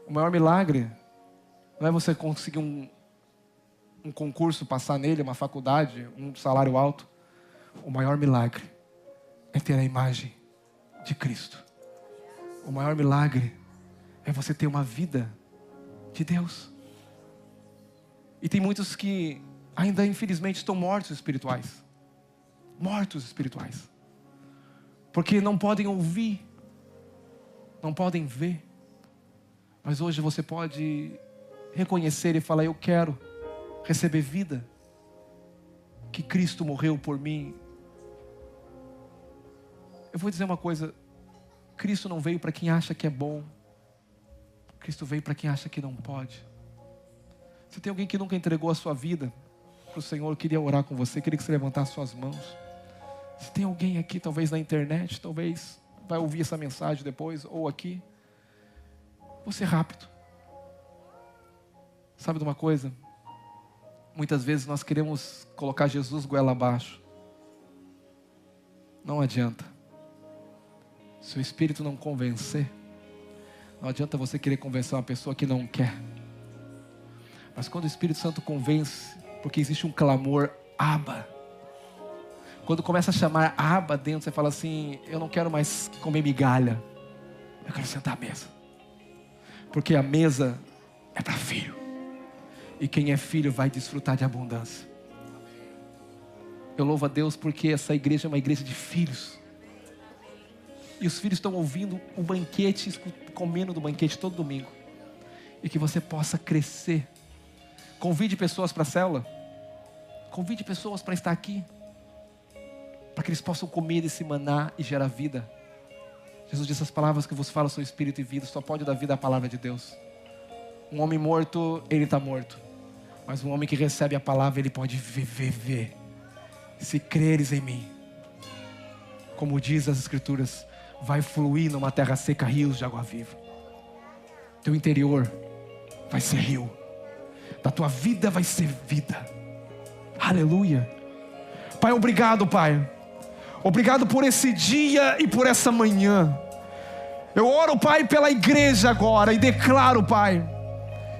O maior milagre não é você conseguir um concurso, passar nele, uma faculdade, um salário alto. O maior milagre é ter a imagem de Cristo. O maior milagre é você ter uma vida de Deus. E tem muitos que ainda infelizmente estão mortos espirituais. Mortos espirituais. Porque não podem ouvir, não podem ver. Mas hoje você pode reconhecer e falar: eu quero receber vida, que Cristo morreu por mim. Eu vou dizer uma coisa: Cristo não veio para quem acha que é bom, Cristo veio para quem acha que não pode. Se tem alguém que nunca entregou a sua vida para o Senhor, eu queria orar com você, queria que você levantasse suas mãos. Se tem alguém aqui, talvez na internet, talvez vai ouvir essa mensagem depois, ou aqui, vou ser rápido. Sabe de uma coisa? Muitas vezes nós queremos colocar Jesus goela abaixo. Não adianta. Se o Espírito não convencer, não adianta você querer convencer uma pessoa que não quer. Mas quando o Espírito Santo convence, porque existe um clamor, Abba. Quando começa a chamar Abba dentro, você fala assim, eu não quero mais comer migalha. Eu quero sentar à mesa. Porque a mesa é para filho. E quem é filho vai desfrutar de abundância. Eu louvo a Deus porque essa igreja é uma igreja de filhos. E os filhos estão ouvindo o banquete, comendo do banquete todo domingo. E que você possa crescer. Convide pessoas para a célula. Convide pessoas para estar aqui. Para que eles possam comer esse maná e gerar vida. Jesus disse, as palavras que vos falo são espírito e vida. Só pode dar vida a palavra de Deus. Um homem morto, ele está morto. Mas um homem que recebe a palavra, ele pode viver. Se creres em mim, como diz as Escrituras, vai fluir numa terra seca rios de água viva. Teu interior vai ser rio. Da tua vida vai ser vida. Aleluia. Pai, obrigado, Pai. Obrigado por esse dia e por essa manhã. Eu oro, Pai, pela igreja agora e declaro, Pai,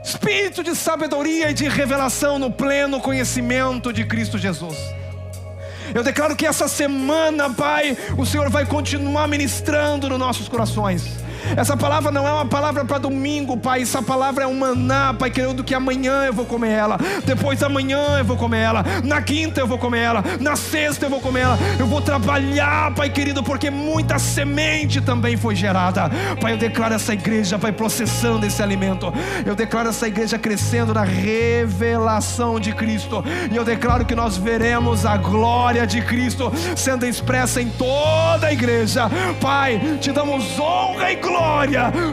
espírito de sabedoria e de revelação no pleno conhecimento de Cristo Jesus. Eu declaro que essa semana, Pai, o Senhor vai continuar ministrando nos nossos corações. Essa palavra não é uma palavra para domingo, Pai. Essa palavra é um maná, Pai querido, que amanhã eu vou comer ela. Depois da manhã eu vou comer ela. Na quinta eu vou comer ela. Na sexta eu vou comer ela. Eu vou trabalhar, Pai querido, porque muita semente também foi gerada. Pai, eu declaro essa igreja, Pai, processando esse alimento. Eu declaro essa igreja crescendo na revelação de Cristo. E eu declaro que nós veremos a glória de Cristo sendo expressa em toda a igreja. Pai, te damos honra e glória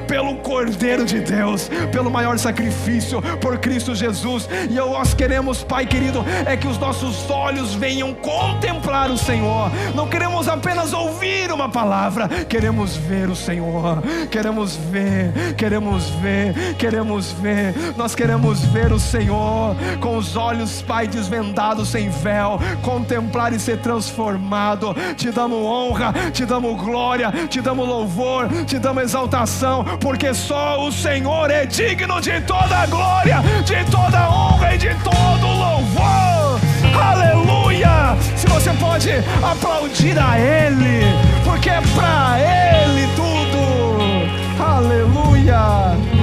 pelo Cordeiro de Deus, pelo maior sacrifício, por Cristo Jesus. E nós queremos, Pai querido, é que os nossos olhos venham contemplar o Senhor. Não queremos apenas ouvir uma palavra, queremos ver o Senhor. Queremos ver, queremos ver, queremos ver. Nós queremos ver o Senhor com os olhos, Pai, desvendados sem véu, contemplar e ser transformado. Te damos honra, te damos glória, te damos louvor, te damos exaltação, porque só o Senhor é digno de toda a glória, de toda a honra e de todo o louvor. Aleluia! Se você pode aplaudir a Ele, porque é para Ele tudo. Aleluia!